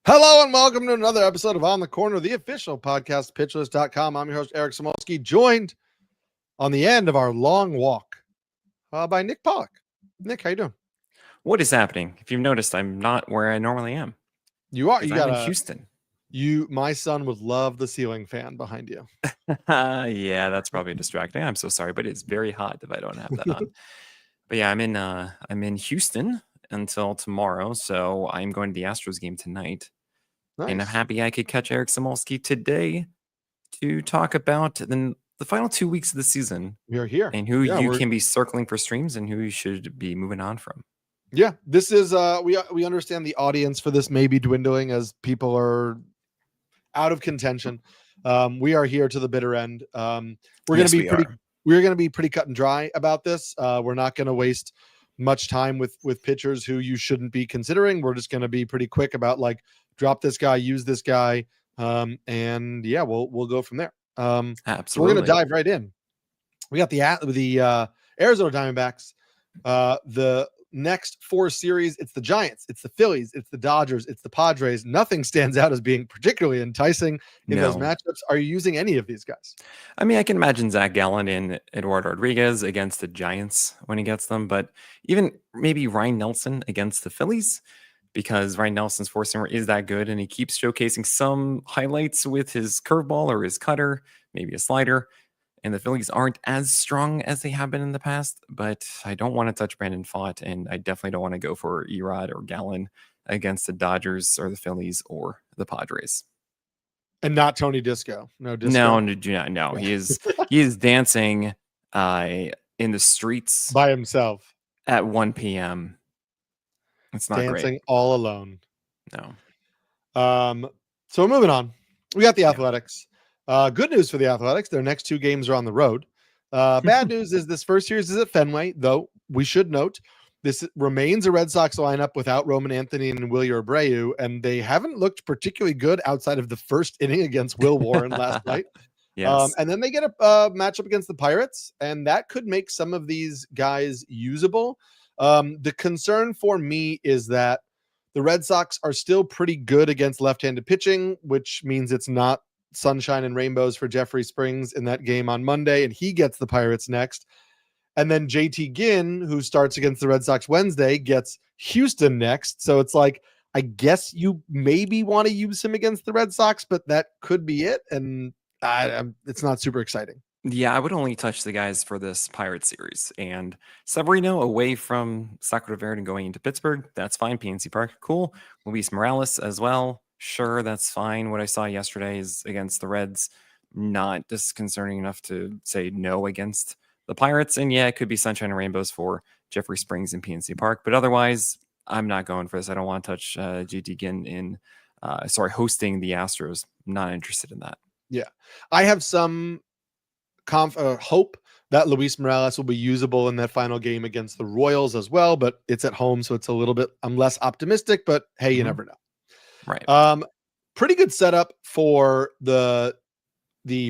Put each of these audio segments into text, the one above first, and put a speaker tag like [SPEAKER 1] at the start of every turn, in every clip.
[SPEAKER 1] Hello and welcome to another episode of On the Corner, the official podcast, pitchlist.com. I'm your host, Eric Samulski, joined on the end of our long walk by Nick Pollack. Nick, how you doing?
[SPEAKER 2] What is happening? If you've noticed, I'm not where I normally am.
[SPEAKER 1] You are. You got
[SPEAKER 2] in Houston.
[SPEAKER 1] My son would love the ceiling fan behind you.
[SPEAKER 2] Yeah, that's probably distracting. I'm so sorry, but it's very hot if I don't have that on. But yeah, I'm in Houston until tomorrow, so I'm going to the Astros game tonight.
[SPEAKER 1] Nice.
[SPEAKER 2] And I'm happy I could catch Eric Samulski today to talk about the final 2 weeks of the season.
[SPEAKER 1] You're here.
[SPEAKER 2] And who you can be circling for streams and who you should be moving on from.
[SPEAKER 1] Yeah, this is we understand the audience for this may be dwindling as people are out of contention. We are here to the bitter end. We're going to be pretty cut and dry about this. We're not going to waste much time with pitchers who you shouldn't be considering. We're just going to be pretty quick about like drop this guy, use this guy, and yeah, we'll go from there.
[SPEAKER 2] Absolutely.
[SPEAKER 1] So we're going to dive right in. We got the Arizona Diamondbacks. The next 4 series, it's the Giants, it's the Phillies, it's the Dodgers, it's the Padres. Nothing stands out as being particularly enticing in those matchups. Are you using any of these guys?
[SPEAKER 2] I mean, I can imagine Zach Gallen and Eduardo Rodriguez against the Giants when he gets them, but even maybe Ryan Nelson against the Phillies, because Ryan Nelson's four-seamer is that good, and he keeps showcasing some highlights with his curveball or his cutter, maybe a slider. And the Phillies aren't as strong as they have been in the past, but I don't want to touch Brandon Pfaadt, and I definitely don't want to go for Erod or Gallen against the Dodgers or the Phillies or the Padres.
[SPEAKER 1] And not Tony Disco. No Disco.
[SPEAKER 2] No. He is dancing in the streets
[SPEAKER 1] by himself
[SPEAKER 2] at 1 p.m. It's not
[SPEAKER 1] dancing
[SPEAKER 2] great.
[SPEAKER 1] All alone.
[SPEAKER 2] No.
[SPEAKER 1] So we're moving on. We got the Athletics. Good news for the Athletics. Their next 2 games are on the road. Bad news is this first series is at Fenway, though we should note this remains a Red Sox lineup without Roman Anthony and Wilyer Abreu, and they haven't looked particularly good outside of the first inning against Will Warren last night.
[SPEAKER 2] Yes.
[SPEAKER 1] And then they get a matchup against the Pirates, and that could make some of these guys usable. The concern for me is that the Red Sox are still pretty good against left-handed pitching, which means it's not sunshine and rainbows for Jeffrey Springs in that game on Monday, and he gets the Pirates next. And then JT Ginn, who starts against the Red Sox Wednesday, gets Houston next. So it's like, I guess you maybe want to use him against the Red Sox, but that could be it. And it's not super exciting.
[SPEAKER 2] Yeah, I would only touch the guys for this Pirates series. And Severino away from Sacramento Verde and going into Pittsburgh, that's fine. PNC Park, cool. Luis Morales as well. Sure, that's fine. What I saw yesterday is against the Reds, not disconcerting enough to say no against the Pirates. And yeah, it could be sunshine and rainbows for Jeffrey Springs and PNC Park. But otherwise, I'm not going for this. I don't want to touch JT Ginn in hosting the Astros. I'm not interested in that.
[SPEAKER 1] Yeah. I have some hope that Luis Morales will be usable in that final game against the Royals as well, but it's at home, so it's a little bit, I'm less optimistic, but hey, you never know.
[SPEAKER 2] Right.
[SPEAKER 1] Pretty good setup for the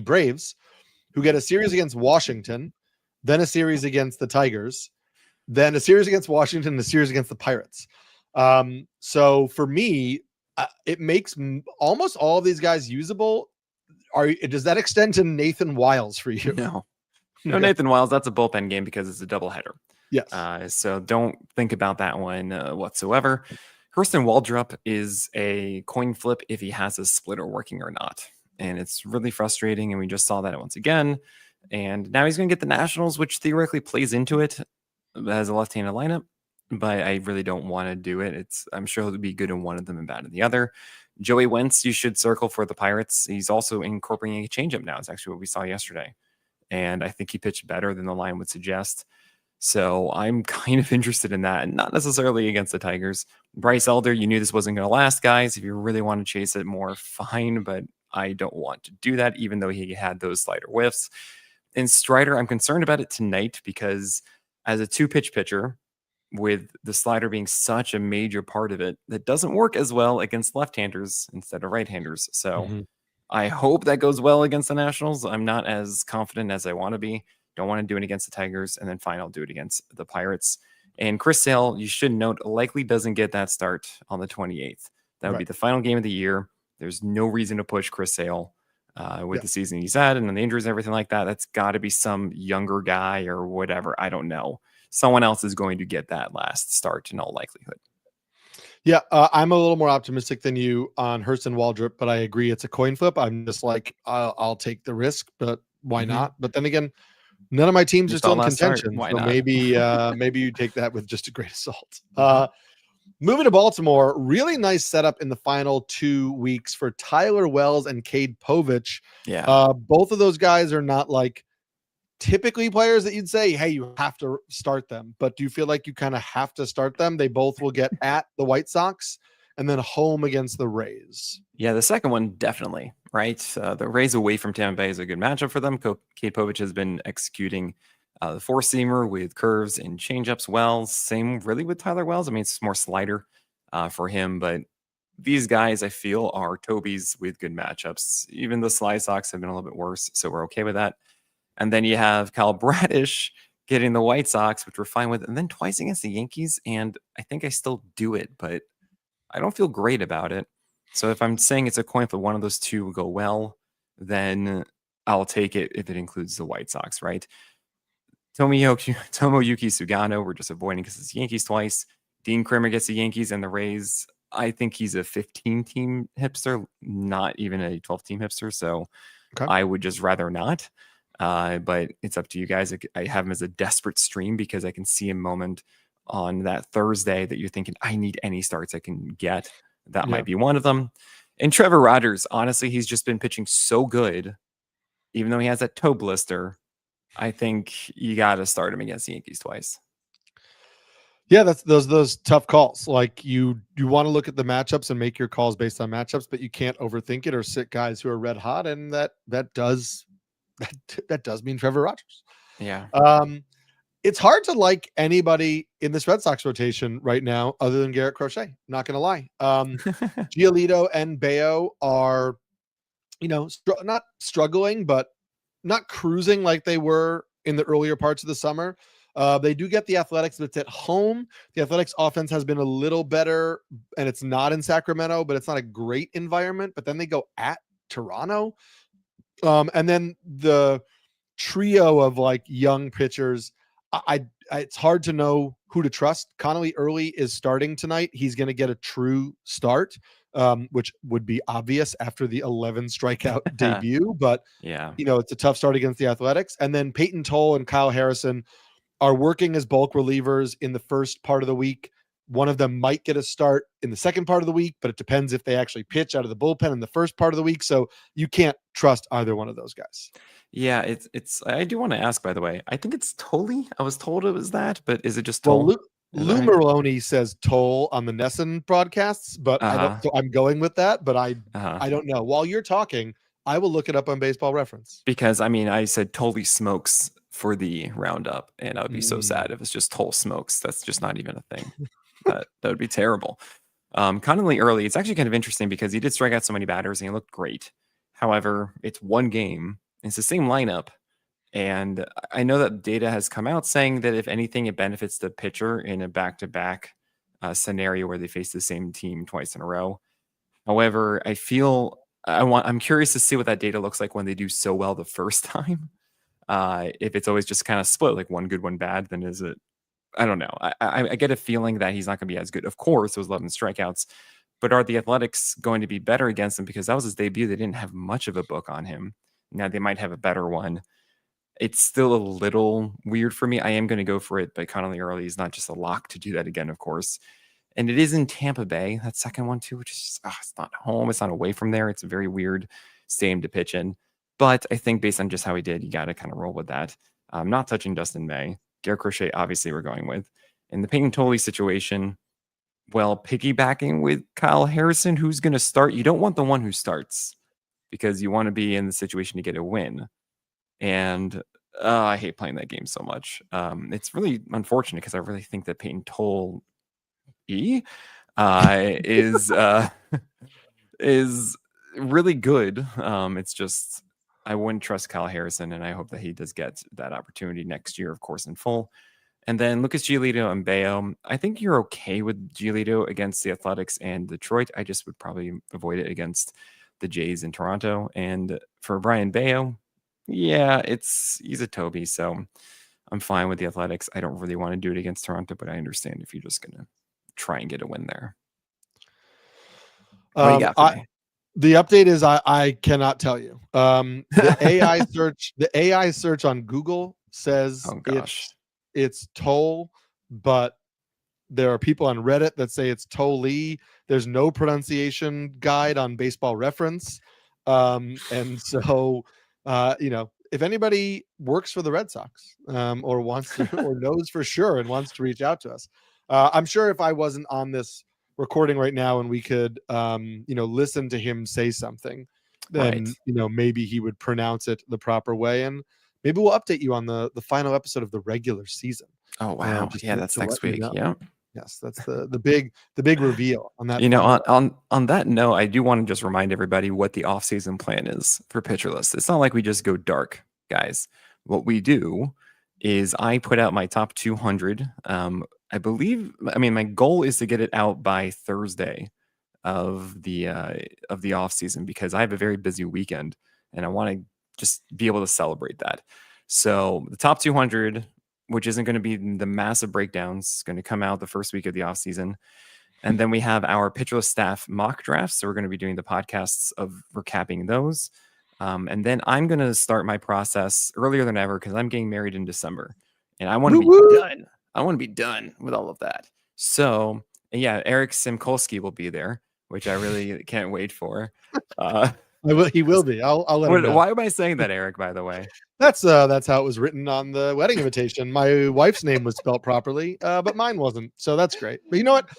[SPEAKER 1] Braves, who get a series against Washington, then a series against the Tigers, then a series against Washington, and a series against the Pirates. So for me, it makes almost all of these guys usable. Does that extend to Nathan Wiles for you?
[SPEAKER 2] No, Nathan Wiles, that's a bullpen game because it's a doubleheader.
[SPEAKER 1] Yes.
[SPEAKER 2] So don't think about that one whatsoever. Hurston Waldrop is a coin flip if he has his splitter working or not. And it's really frustrating. And we just saw that once again. And now he's going to get the Nationals, which theoretically plays into it as a left-handed lineup. But I really don't want to do it. I'm sure he'll be good in one of them and bad in the other. Joey Wentz, you should circle for the Pirates. He's also incorporating a changeup now. It's actually what we saw yesterday. And I think he pitched better than the line would suggest. So I'm kind of interested in that, and not necessarily against the Tigers. Bryce Elder, you knew this wasn't going to last, guys. If you really want to chase it more, fine, but I don't want to do that, even though he had those slider whiffs. And Strider, I'm concerned about it tonight because as a 2-pitch pitcher, with the slider being such a major part of it, that doesn't work as well against left-handers instead of right-handers. So I hope that goes well against the Nationals. I'm not as confident as I want to be. Don't want to do it against the Tigers, and then fine, I'll do it against the Pirates. And Chris Sale, you should note, likely doesn't get that start on the 28th. That would be the final game of the year. There's no reason to push Chris Sale with the season he's had and then the injuries and everything like that. That's got to be some younger guy or whatever. I don't know. Someone else is going to get that last start in all likelihood.
[SPEAKER 1] Yeah, I'm a little more optimistic than you on Hurston Waldrop, but I agree it's a coin flip. I'm just like, I'll take the risk, but why not? But then again, none of my teams are still in contention,
[SPEAKER 2] Why
[SPEAKER 1] so
[SPEAKER 2] not?
[SPEAKER 1] maybe you take that with just a great assault. Moving to Baltimore, really nice setup in the final 2 weeks for Tyler Wells and Cade Povich.
[SPEAKER 2] Yeah.
[SPEAKER 1] Both of those guys are not like typically players that you'd say, hey, you have to start them. But do you feel like you kind of have to start them? They both will get at the White Sox and then home against the Rays.
[SPEAKER 2] Yeah, the second one, definitely, right? The Rays away from Tampa Bay is a good matchup for them. Cade Povich has been executing the four-seamer with curves and changeups well. Same really with Tyler Wells. I mean, it's more slider for him, but these guys, I feel, are Toby's with good matchups. Even the Sly Sox have been a little bit worse, so we're okay with that. And then you have Kyle Bradish getting the White Sox, which we're fine with, and then twice against the Yankees, and I think I still do it, but I don't feel great about it. So if I'm saying it's a coin flip, one of those two will go well, then I'll take it if it includes the White Sox, right? Tomoyuki Sugano, we're just avoiding because it's Yankees twice. Dean Kramer gets the Yankees and the Rays. I think he's a 15-team hipster, not even a 12-team hipster, so I would just rather not. But it's up to you guys. I have him as a desperate stream because I can see a moment on that Thursday that you're thinking, I need any starts I can get. That might be one of them. And Trevor Rogers, honestly, he's just been pitching so good, even though he has that toe blister. I think you got to start him against the Yankees twice.
[SPEAKER 1] Yeah, that's those tough calls. Like you want to look at the matchups and make your calls based on matchups, but you can't overthink it or sit guys who are red hot, and that does mean Trevor Rogers.
[SPEAKER 2] Yeah.
[SPEAKER 1] It's hard to like anybody in this Red Sox rotation right now other than Garrett Crochet. Not going to lie. Giolito and Bayo are, not struggling, but not cruising like they were in the earlier parts of the summer. They do get the Athletics, but it's at home. The Athletics offense has been a little better, and it's not in Sacramento, but it's not a great environment. But then they go at Toronto. And then the trio of like young pitchers, it's hard to know who to trust. Connolly Early is starting tonight. He's going to get a true start, which would be obvious after the 11 strikeout debut. But, it's a tough start against the Athletics. And then Peyton Toll and Kyle Harrison are working as bulk relievers in the first part of the week. One of them might get a start in the second part of the week, but it depends if they actually pitch out of the bullpen in the first part of the week. So you can't trust either one of those guys.
[SPEAKER 2] Yeah, it's. I do want to ask, by the way. I think it's Tolley. I was told it was that, but is it just Toll?
[SPEAKER 1] Well, Lou Merlone says Toll on the Nesson broadcasts, but I don't. So I'm going with that, but I don't know. While you're talking, I will look it up on Baseball Reference.
[SPEAKER 2] Because I said Tolley smokes for the roundup, and I would be so sad if it's just Toll smokes. That's just not even a thing. that would be terrible. Connolly Early, it's actually kind of interesting because he did strike out so many batters and he looked great. However, it's one game. It's the same lineup. And I know that data has come out saying that if anything, it benefits the pitcher in a back-to-back scenario where they face the same team twice in a row. However, I'm curious to see what that data looks like when they do so well the first time. If it's always just kind of split, like one good, one bad, then is it? I don't know. I get a feeling that he's not going to be as good. Of course, those 11 strikeouts. But are the Athletics going to be better against him? Because that was his debut. They didn't have much of a book on him. Now they might have a better one. It's still a little weird for me. I am going to go for it, but Connolly Early is not just a lock to do that again, of course. And it is in Tampa Bay, that second one too, which is just, it's not home. It's not away from there. It's a very weird stadium to pitch in. But I think based on just how he did, you got to kind of roll with that. I'm not touching Dustin May. Garrett Crochet, obviously, we're going with. In the Peyton Tolley situation, well, piggybacking with Kyle Harrison, who's going to start? You don't want the one who starts because you want to be in the situation to get a win. And I hate playing that game so much. It's really unfortunate because I really think that Peyton Tolley is really good. It's just I wouldn't trust Kyle Harrison, and I hope that he does get that opportunity next year, of course, in full. And then Lucas Giolito and Bayo. I think you're okay with Giolito against the Athletics and Detroit. I just would probably avoid it against the Jays in Toronto. And for Brian Bayo, yeah, he's a Toby, so I'm fine with the Athletics. I don't really want to do it against Toronto, but I understand if you're just gonna try and get a win there. What do you got for me?
[SPEAKER 1] The update is I cannot tell you. The AI search on Google says it's Toll, but there are people on Reddit that say it's Toll-Lee. There's no pronunciation guide on Baseball Reference. And so if anybody works for the Red Sox or wants to or knows for sure and wants to reach out to us, I'm sure if I wasn't on this recording right now and we could listen to him say something, then maybe he would pronounce it the proper way, and maybe we'll update you on the final episode of the regular season.
[SPEAKER 2] Oh wow. That's next week. Yeah.
[SPEAKER 1] Yes, that's the big reveal on that.
[SPEAKER 2] On that note, I do want to just remind everybody what the off-season plan is for Pitcher List. It's not like we just go dark, guys. What we do is I put out my top 200. My goal is to get it out by Thursday of the off season, because I have a very busy weekend and I want to just be able to celebrate that. So the top 200, which isn't going to be the massive breakdowns, is going to come out the first week of the off season. And then we have our Pitcher List staff mock drafts. So we're going to be doing the podcasts of recapping those. And then I'm going to start my process earlier than ever because I'm getting married in December and I want to be done. I want to be done with all of that. So yeah, Eric Samulski will be there, which I really can't wait for.
[SPEAKER 1] He will be. I'll let him know.
[SPEAKER 2] Why am I saying that, Eric, by the way?
[SPEAKER 1] That's how it was written on the wedding invitation. My wife's name was spelled properly, but mine wasn't. So that's great. But you know what?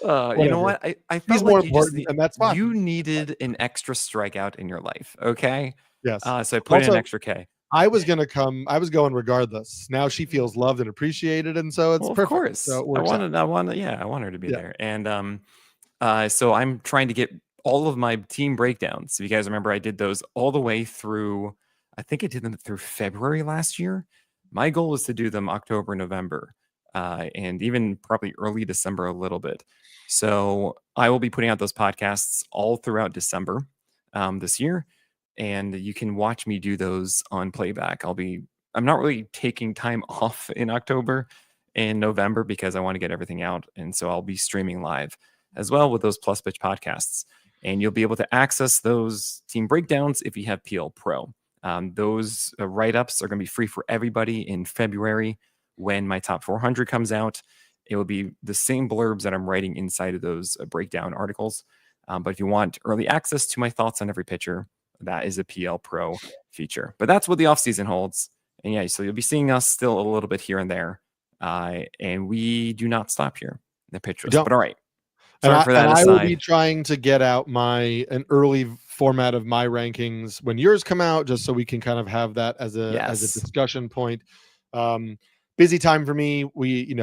[SPEAKER 2] I felt
[SPEAKER 1] He's
[SPEAKER 2] like
[SPEAKER 1] more important, and that's fine.
[SPEAKER 2] You needed an extra strikeout in your life, okay?
[SPEAKER 1] Yes.
[SPEAKER 2] So I put in an extra K.
[SPEAKER 1] I was going regardless. Now she feels loved and appreciated, and so it's perfect. Of course. So
[SPEAKER 2] I want her to be there. And so I'm trying to get all of my team breakdowns. So you guys remember I did those all the way through, I think I did them through February last year. My goal is to do them October, November, and even probably early December a little bit. So I will be putting out those podcasts all throughout December this year. And you can watch me do those on playback. I'm not really taking time off in October and November because I want to get everything out. And so I'll be streaming live as well with those Plus Pitch podcasts. And you'll be able to access those team breakdowns if you have PL Pro. Those write-ups are going to be free for everybody in February when my top 400 comes out. It will be the same blurbs that I'm writing inside of those breakdown articles. But if you want early access to my thoughts on every pitcher, that is a PL Pro feature. But that's what the offseason holds. And yeah, so you'll be seeing us still a little bit here and there. And we do not stop here in the pitch list. But all right.
[SPEAKER 1] Sorry for that aside. I will be trying to get out an early format of my rankings when yours come out, just so we can kind of have that as a discussion point. Busy time for me. We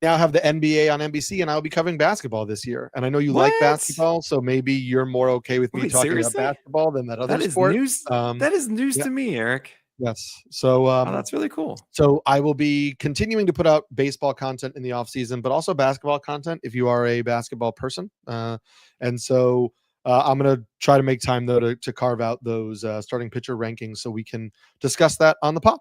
[SPEAKER 1] now have the NBA on NBC, and I'll be covering basketball this year. And I know you like basketball, so maybe you're more okay with me talking about basketball than that other sport.
[SPEAKER 2] That is news to me, Eric.
[SPEAKER 1] Yes. So
[SPEAKER 2] that's really cool.
[SPEAKER 1] So I will be continuing to put out baseball content in the off season, but also basketball content if you are a basketball person. And so I'm going to try to make time though to carve out those starting pitcher rankings so we can discuss that on the pod.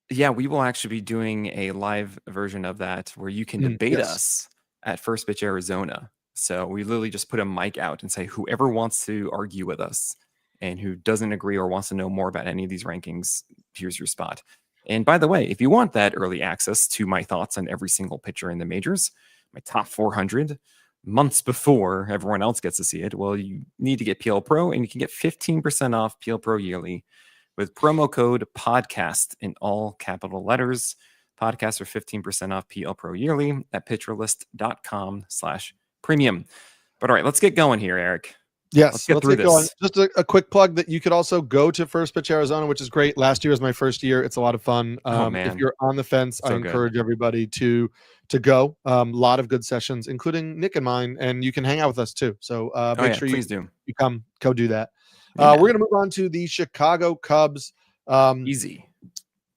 [SPEAKER 2] Yeah, we will actually be doing a live version of that where you can debate us at First Pitch Arizona. So we literally just put a mic out and say whoever wants to argue with us and who doesn't agree or wants to know more about any of these rankings, here's your spot. And by the way, if you want that early access to my thoughts on every single pitcher in the majors, my top 400 months before everyone else gets to see it, well, you need to get PL Pro, and you can get 15% off PL Pro yearly with promo code podcast in all capital letters. Podcasts are 15% off PL Pro yearly at pitcherlist.com/premium. But all right, let's get going here, Eric.
[SPEAKER 1] Yes, let's get going. Just a quick plug that you could also go to First Pitch Arizona, which is great. Last year was my first year. It's a lot of fun. If you're on the fence, I encourage everybody to go. A lot of good sessions, including Nick and mine, and you can hang out with us too. So make sure you come, go do that. Yeah. We're going to move on to the Chicago Cubs.
[SPEAKER 2] Easy.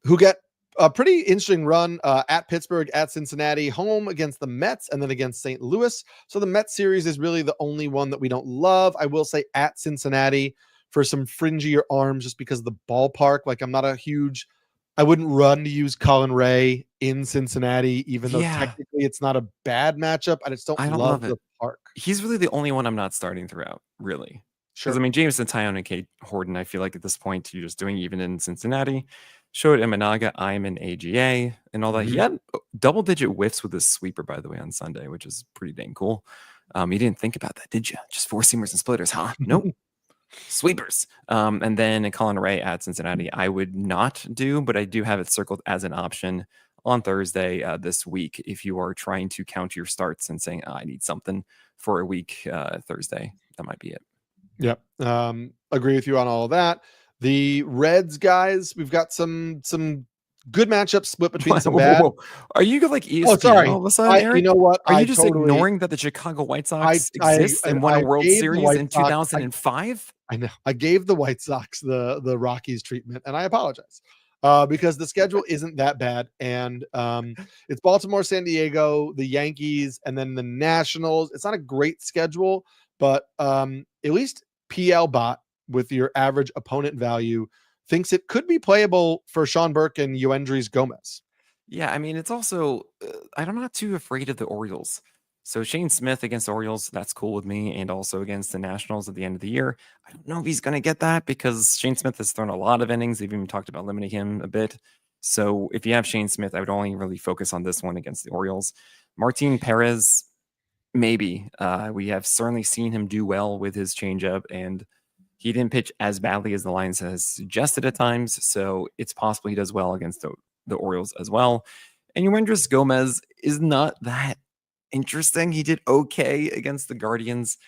[SPEAKER 1] Who get a pretty interesting run at Pittsburgh, at Cincinnati, home against the Mets, and then against St. Louis. So the Mets series is really the only one that we don't love. I will say at Cincinnati for some fringier arms just because of the ballpark. Like I wouldn't run to use Colin Ray in Cincinnati, even though
[SPEAKER 2] Yeah,
[SPEAKER 1] technically it's not a bad matchup. I just don't
[SPEAKER 2] I don't
[SPEAKER 1] love
[SPEAKER 2] love it.
[SPEAKER 1] the park.
[SPEAKER 2] He's really the only one I'm not starting throughout, really. Because I
[SPEAKER 1] Sure.
[SPEAKER 2] mean, Jameson, Tyone, and Kate Horton, I feel like at this point you're just doing even in Cincinnati. Showed Imanaga, Iman, AGA, and all that. He
[SPEAKER 1] Mhm.
[SPEAKER 2] had double-digit whiffs with his sweeper, by the way, on Sunday, which is pretty dang cool. You didn't think about that, did you? Just four seamers and splitters, huh? Nope. Sweepers. And then Colin Ray at Cincinnati, I would not do, but I do have it circled as an option on Thursday this week. If you are trying to count your starts and saying, I need something for a week Thursday, that might be it.
[SPEAKER 1] Yep. Agree with you on all of that. The Reds guys, we've got some good matchups split between some bad.
[SPEAKER 2] Are you like ESPN
[SPEAKER 1] Oh, sorry.
[SPEAKER 2] all of a sudden, Eric?
[SPEAKER 1] You know what?
[SPEAKER 2] Are you just ignoring that the Chicago White Sox exist and won a World
[SPEAKER 1] gave the
[SPEAKER 2] Series
[SPEAKER 1] White
[SPEAKER 2] in
[SPEAKER 1] Sox-
[SPEAKER 2] 2005?
[SPEAKER 1] I know. I gave the White Sox the Rockies treatment, and I apologize because the schedule isn't that bad. And it's Baltimore, San Diego, the Yankees, and then the Nationals. It's not a great schedule, but at least PL Bot with your average opponent value thinks it could be playable for Sean Burke and Yoendris Gomez.
[SPEAKER 2] Yeah, I mean, it's also, I'm not too afraid of the Orioles. So Shane Smith against the Orioles, that's cool with me. And also against the Nationals at the end of the year. I don't know if he's going to get that because Shane Smith has thrown a lot of innings. They've even talked about limiting him a bit. So if you have Shane Smith, I would only really focus on this one against the Orioles. Martin Perez, maybe. We have certainly seen him do well with his changeup, and he didn't pitch as badly as the lines has suggested at times. So it's possible he does well against the Orioles as well. And Yoendris Gomez is not that interesting. He did okay against the Guardians.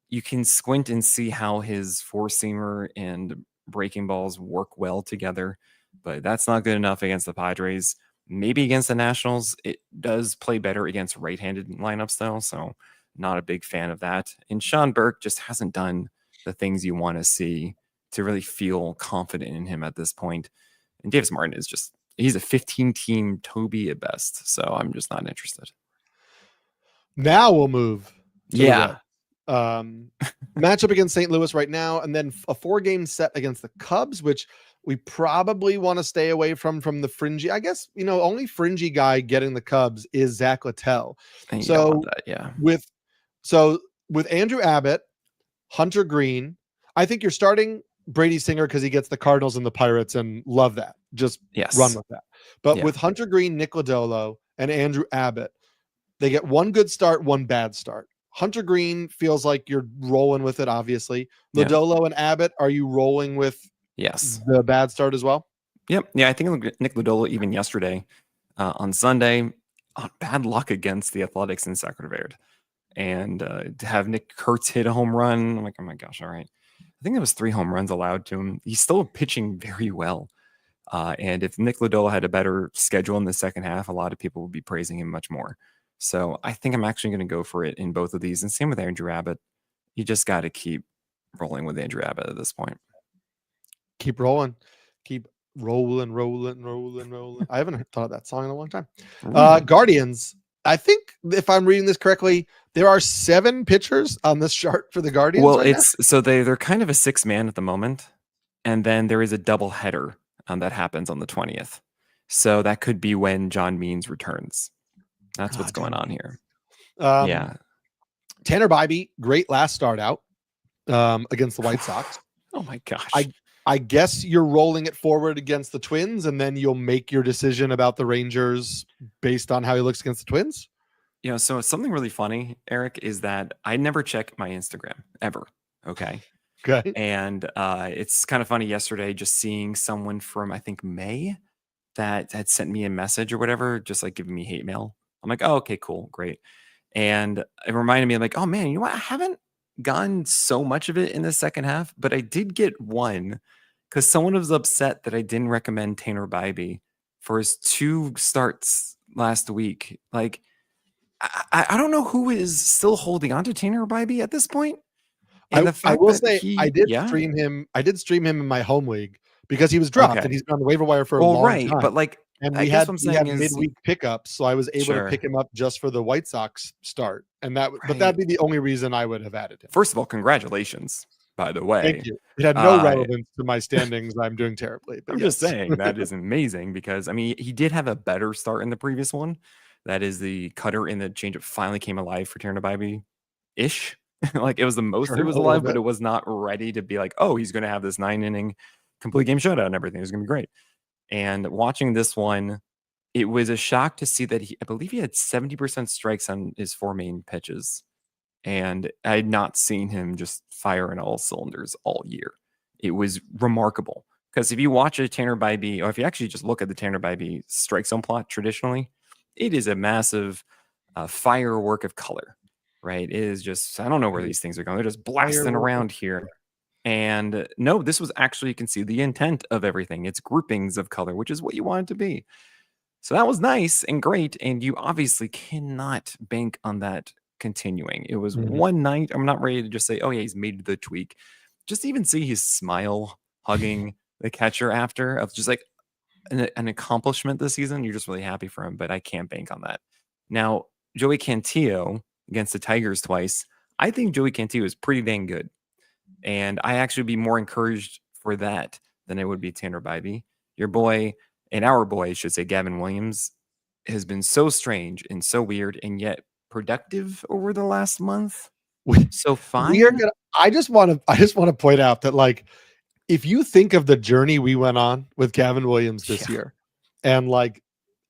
[SPEAKER 2] You can squint and see how his four-seamer and breaking balls work well together, but that's not good enough against the Padres. Maybe against the Nationals, it does play better against right-handed lineups, though, so not a big fan of that. And Sean Burke just hasn't done the things you want to see to really feel confident in him at this point. And Davis Martin is just, he's a 15-team Toby at best, so I'm just not interested.
[SPEAKER 1] Now we'll move to the
[SPEAKER 2] Yeah.
[SPEAKER 1] matchup against St. Louis right now, and then a 4-game set against the Cubs, which we probably want to stay away from the fringy. I guess, only fringy guy getting the Cubs is Zach Littell.
[SPEAKER 2] And you
[SPEAKER 1] So
[SPEAKER 2] don't want that, yeah.
[SPEAKER 1] with Andrew Abbott, Hunter Green, I think you're starting Brady Singer because he gets the Cardinals and the Pirates, and love that. Just run with that. But with Hunter Green, Nick Lodolo, and Andrew Abbott, they get one good start, one bad start. Hunter Green feels like you're rolling with it, obviously. Lodolo and Abbott, are you rolling with the bad start as well?
[SPEAKER 2] Yep. Yeah, I think Nick Lodolo even yesterday on Sunday, bad luck against the Athletics in Sacramento Verde. And to have Nick Kurtz hit a home run, I'm like, oh my gosh, all right. I think there was 3 home runs allowed to him. He's still pitching very well. And if Nick Lodolo had a better schedule in the second half, a lot of people would be praising him much more. So I think I'm actually going to go for it in both of these. And same with Andrew Abbott. You just got to keep rolling with Andrew Abbott at this point.
[SPEAKER 1] Keep rolling. Keep rolling. I haven't thought of that song in a long time. Guardians. I think if I'm reading this correctly, there are 7 pitchers on this chart for the Guardians.
[SPEAKER 2] Well, they're kind of a 6-man at the moment. And then there is a double header that happens on the 20th. So that could be when John Means returns. That's what's going on here.
[SPEAKER 1] Tanner Bybee, great last start out against the White Sox.
[SPEAKER 2] Oh my gosh.
[SPEAKER 1] I guess you're rolling it forward against the Twins, and then you'll make your decision about the Rangers based on how he looks against the Twins.
[SPEAKER 2] So something really funny, Eric, is that I never check my Instagram ever. Okay. And it's kind of funny yesterday just seeing someone from, I think, May that had sent me a message or whatever, just like giving me hate mail. I'm like, oh, okay, cool, great. And it reminded me, I'm like, oh man, you know what? I haven't gotten so much of it in the second half, but I did get one because someone was upset that I didn't recommend Tanner Bybee for his 2 starts last week. Like, I don't know who is still holding on to Tanner Bybee at this point. And
[SPEAKER 1] I will say I did stream him. I did stream him in my home league because he was dropped and he's been on the waiver wire for a long time.
[SPEAKER 2] But like,
[SPEAKER 1] And
[SPEAKER 2] I
[SPEAKER 1] we
[SPEAKER 2] guess
[SPEAKER 1] had
[SPEAKER 2] what I'm
[SPEAKER 1] we
[SPEAKER 2] saying
[SPEAKER 1] had
[SPEAKER 2] is,
[SPEAKER 1] midweek pickups, so I was able to
[SPEAKER 2] sure,
[SPEAKER 1] pick him up just for the White Sox start, and but
[SPEAKER 2] right.
[SPEAKER 1] that'd be the only reason I would have added him.
[SPEAKER 2] First of all, congratulations, by the
[SPEAKER 1] Thank
[SPEAKER 2] way.
[SPEAKER 1] you. It had no
[SPEAKER 2] Uh,
[SPEAKER 1] relevance to my standings. I'm doing terribly, but
[SPEAKER 2] I'm just
[SPEAKER 1] yes.
[SPEAKER 2] saying that is amazing because I mean he did have a better start in the previous one. That is the cutter in the changeup finally came alive for Tiernababy ish. Like it was the most it
[SPEAKER 1] Sure,
[SPEAKER 2] was
[SPEAKER 1] a little
[SPEAKER 2] alive, but
[SPEAKER 1] bit.
[SPEAKER 2] it was not ready to be like, oh, he's going to have this 9 inning complete game shutout and everything. It's going to be great. And watching this one, it was a shock to see that I believe he had 70% strikes on his 4 main pitches. And I had not seen him just fire in all cylinders all year. It was remarkable because if you watch a Tanner Bybee, or if you actually just look at the Tanner Bybee strike zone plot traditionally, it is a massive firework of color, right? It is just, I don't know where these things are going. They're just blasting
[SPEAKER 1] Firework of
[SPEAKER 2] around here. And no, this was actually, you can see the intent of everything. It's groupings of color, which is what you want it to be. So that was nice and great. And you obviously cannot bank on that continuing. It was
[SPEAKER 1] Mhm.
[SPEAKER 2] one night. I'm not ready to just say, oh, yeah, he's made the tweak. Just even see his smile hugging the catcher after of just like an accomplishment this season. You're just really happy for him, but I can't bank on that. Now, Joey Cantillo against the Tigers twice. I think Joey Cantillo is pretty dang good. And I actually would be more encouraged for that than I would be Tanner Bybee. Your boy, and our boy, I should say, Gavin Williams, has been so strange and so weird and yet productive over the last month.
[SPEAKER 1] We
[SPEAKER 2] So
[SPEAKER 1] we are
[SPEAKER 2] fine.
[SPEAKER 1] gonna I just wanna point out that, like, if you think of the journey we went on with Gavin Williams this
[SPEAKER 2] Yeah.
[SPEAKER 1] year, and, like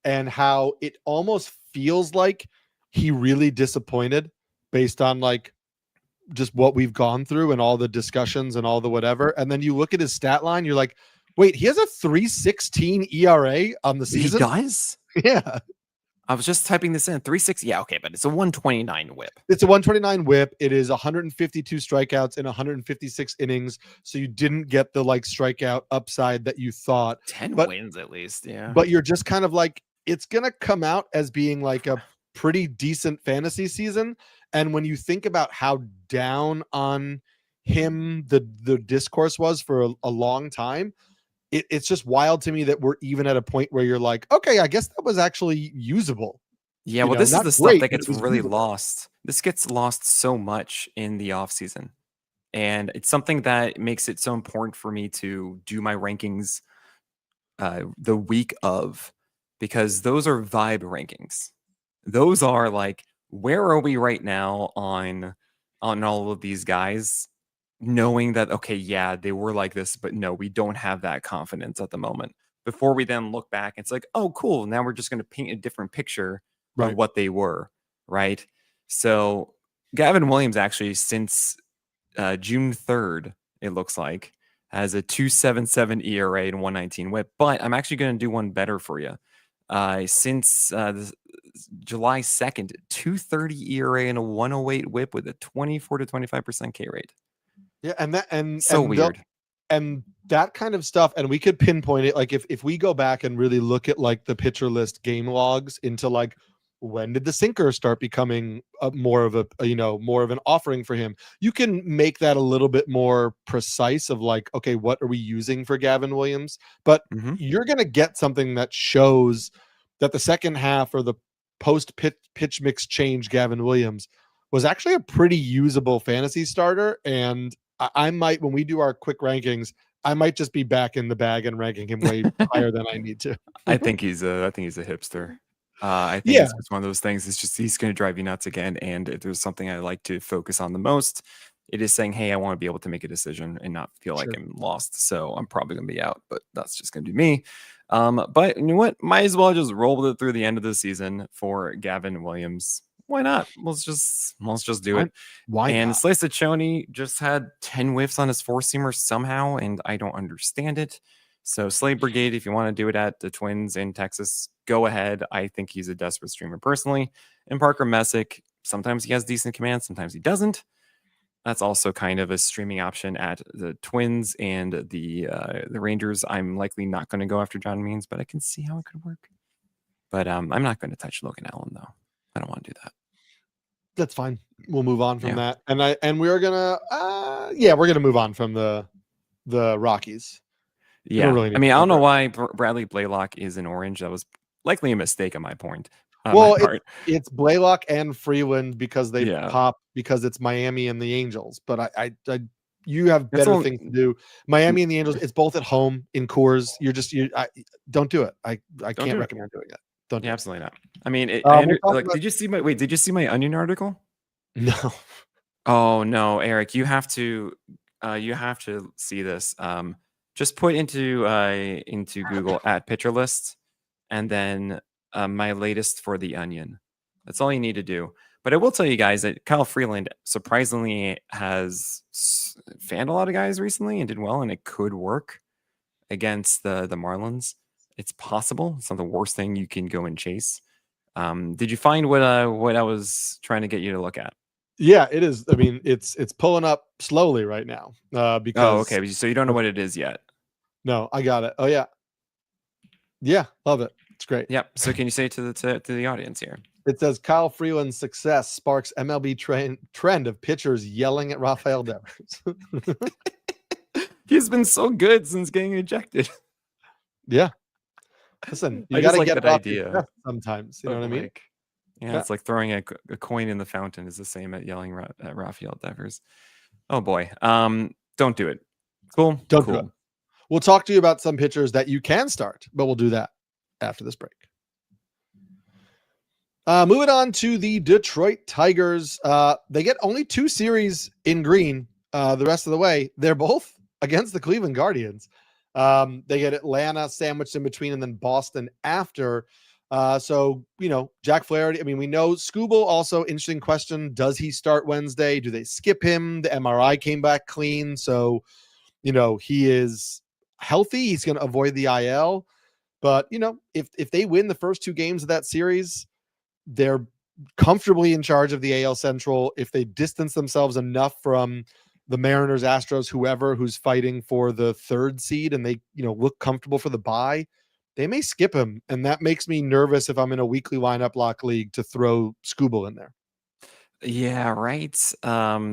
[SPEAKER 1] and how it almost feels like he really disappointed based on, like, just what we've gone through and all the discussions and all the whatever, and then you look at his stat line, you're like, "Wait, he has a 3.16 ERA on the
[SPEAKER 2] He
[SPEAKER 1] season?"
[SPEAKER 2] does.
[SPEAKER 1] Yeah.
[SPEAKER 2] I was just typing this in 360. Yeah, okay, but it's a 129 whip.
[SPEAKER 1] It's a 129 whip. It is 152 strikeouts in 156 innings. So you didn't get the like strikeout upside that you thought.
[SPEAKER 2] 10
[SPEAKER 1] But
[SPEAKER 2] wins at least. Yeah.
[SPEAKER 1] but you're just kind of like it's gonna come out as being like a pretty decent fantasy season. And when you think about how down on him the discourse was for a long time, it's just wild to me that we're even at a point where you're like, okay, I guess that was actually usable.
[SPEAKER 2] Yeah, well, this is
[SPEAKER 1] Not
[SPEAKER 2] the stuff
[SPEAKER 1] great,
[SPEAKER 2] that
[SPEAKER 1] but it
[SPEAKER 2] gets
[SPEAKER 1] was
[SPEAKER 2] really
[SPEAKER 1] usable.
[SPEAKER 2] lost. This gets lost so much in the offseason. And it's something that makes it so important for me to do my rankings the week of, because those are vibe rankings. Those are like, where are we right now on all of these guys, knowing that okay, yeah, they were like this, but no, we don't have that confidence at the moment. Before we then look back, it's like, oh, cool. Now we're just going to paint a different picture of
[SPEAKER 1] Right.
[SPEAKER 2] what they were, right? So Gavin Williams actually since June 3rd, it looks like, has a 2.77 ERA and 119 whip. But I'm actually going to do one better for you. Since July 2nd, 230 ERA and a 108 whip with a 24 to 25% K rate.
[SPEAKER 1] Yeah, and that
[SPEAKER 2] So weird.
[SPEAKER 1] and that kind of stuff, and we could pinpoint it. Like if we go back and really look at like the pitcher list game logs into like when did the sinker start becoming more of more of an offering for him, you can make that a little bit more precise of like, okay, what are we using for Gavin Williams? But
[SPEAKER 2] Mm-hmm.
[SPEAKER 1] you're gonna get something that shows that the second half or the post pitch mix change Gavin Williams was actually a pretty usable fantasy starter. And I might, when we do our quick rankings, I might just be back in the bag and ranking him way higher than I need to.
[SPEAKER 2] I think he's a hipster. I think
[SPEAKER 1] Yeah,
[SPEAKER 2] it's just one of those things. It's just he's going to drive you nuts again. And if there's something I like to focus on the most, it is saying, "Hey, I want to be able to make a decision and not feel like
[SPEAKER 1] sure.
[SPEAKER 2] I'm lost." So I'm probably going to be out, but that's just going to be me. But you know what? Might as well just roll with it through the end of the season for Gavin Williams. Why not? Let's just do it.
[SPEAKER 1] Why
[SPEAKER 2] And
[SPEAKER 1] not?
[SPEAKER 2] Slice just had 10 whiffs on his four seamer somehow, and I don't understand it. So Slade Brigade, if you want to do it at the Twins in Texas, go ahead. I think he's a desperate streamer personally. And Parker Messick, sometimes he has decent command, sometimes he doesn't. That's also kind of a streaming option at the Twins and the Rangers. I'm likely not going to go after John Means, but I can see how it could work. But I'm not going to touch Logan Allen though. I don't want to do that.
[SPEAKER 1] That's fine. We'll move on from
[SPEAKER 2] Yeah.
[SPEAKER 1] that. And we're gonna we're gonna move on from the Rockies.
[SPEAKER 2] Yeah.
[SPEAKER 1] really
[SPEAKER 2] I mean, I
[SPEAKER 1] to
[SPEAKER 2] don't know
[SPEAKER 1] cover
[SPEAKER 2] why Bradley Blaylock is in orange. That was likely a mistake on my point.
[SPEAKER 1] it.
[SPEAKER 2] On my
[SPEAKER 1] Well,
[SPEAKER 2] part.
[SPEAKER 1] it's Blaylock and Freeland because they
[SPEAKER 2] Yeah.
[SPEAKER 1] pop because it's Miami and the Angels. But you have
[SPEAKER 2] That's
[SPEAKER 1] better
[SPEAKER 2] all.
[SPEAKER 1] things to do. Miami and the Angels. It's both at home in Coors. Don't do it. I
[SPEAKER 2] Don't
[SPEAKER 1] can't
[SPEAKER 2] do it.
[SPEAKER 1] recommend doing it. Don't do
[SPEAKER 2] Yeah,
[SPEAKER 1] it.
[SPEAKER 2] absolutely not. I mean,
[SPEAKER 1] We'll talk
[SPEAKER 2] like,
[SPEAKER 1] about
[SPEAKER 2] did you see my Did you see my Onion article?
[SPEAKER 1] no.
[SPEAKER 2] Oh no, Eric, you have to see this. Just put into Google at pitcher list, and then my latest for the Onion. That's all you need to do. But I will tell you guys that Kyle Freeland surprisingly has fanned a lot of guys recently and did well, and it could work against the Marlins. It's possible. It's not the worst thing you can go and chase. Did you find what I was trying to get you to look at?
[SPEAKER 1] Yeah, it is. I mean, it's pulling up slowly right now.
[SPEAKER 2] Oh,
[SPEAKER 1] Because
[SPEAKER 2] okay. So you don't know what it is yet.
[SPEAKER 1] no, I got it. Oh yeah. Yeah, love it. It's great.
[SPEAKER 2] Yep. So can you say to the audience here?
[SPEAKER 1] It says Kyle Freeland's success sparks MLB trend of pitchers yelling at Rafael Devers.
[SPEAKER 2] He's been so good since getting ejected.
[SPEAKER 1] Yeah. Listen, you
[SPEAKER 2] I
[SPEAKER 1] got
[SPEAKER 2] just
[SPEAKER 1] to
[SPEAKER 2] like
[SPEAKER 1] get
[SPEAKER 2] that
[SPEAKER 1] it off your
[SPEAKER 2] idea.
[SPEAKER 1] chest sometimes. You know what I mean?
[SPEAKER 2] Yeah,
[SPEAKER 1] Yeah.
[SPEAKER 2] it's like throwing a coin in the fountain is the same at yelling at Rafael Devers. Oh boy. Don't do it. Cool.
[SPEAKER 1] Don't
[SPEAKER 2] cool.
[SPEAKER 1] do it. We'll talk to you about some pitchers that you can start, but we'll do that after this break. Moving on to the Detroit Tigers. They get only 2 series in green the rest of the way. They're both against the Cleveland Guardians. They get Atlanta sandwiched in between and then Boston after. So, Jack Flaherty, I mean, we know Skubal also, interesting question. Does he start Wednesday? Do they skip him? The MRI came back clean. So, he is healthy. He's going to avoid the IL. But, if they win the first 2 games of that series, they're comfortably in charge of the AL Central. If they distance themselves enough from the Mariners, Astros, whoever who's fighting for the 3rd seed, and they, look comfortable for the bye, they may skip him. And that makes me nervous if I'm in a weekly lineup lock league to throw Skubal in there.
[SPEAKER 2] Yeah, right.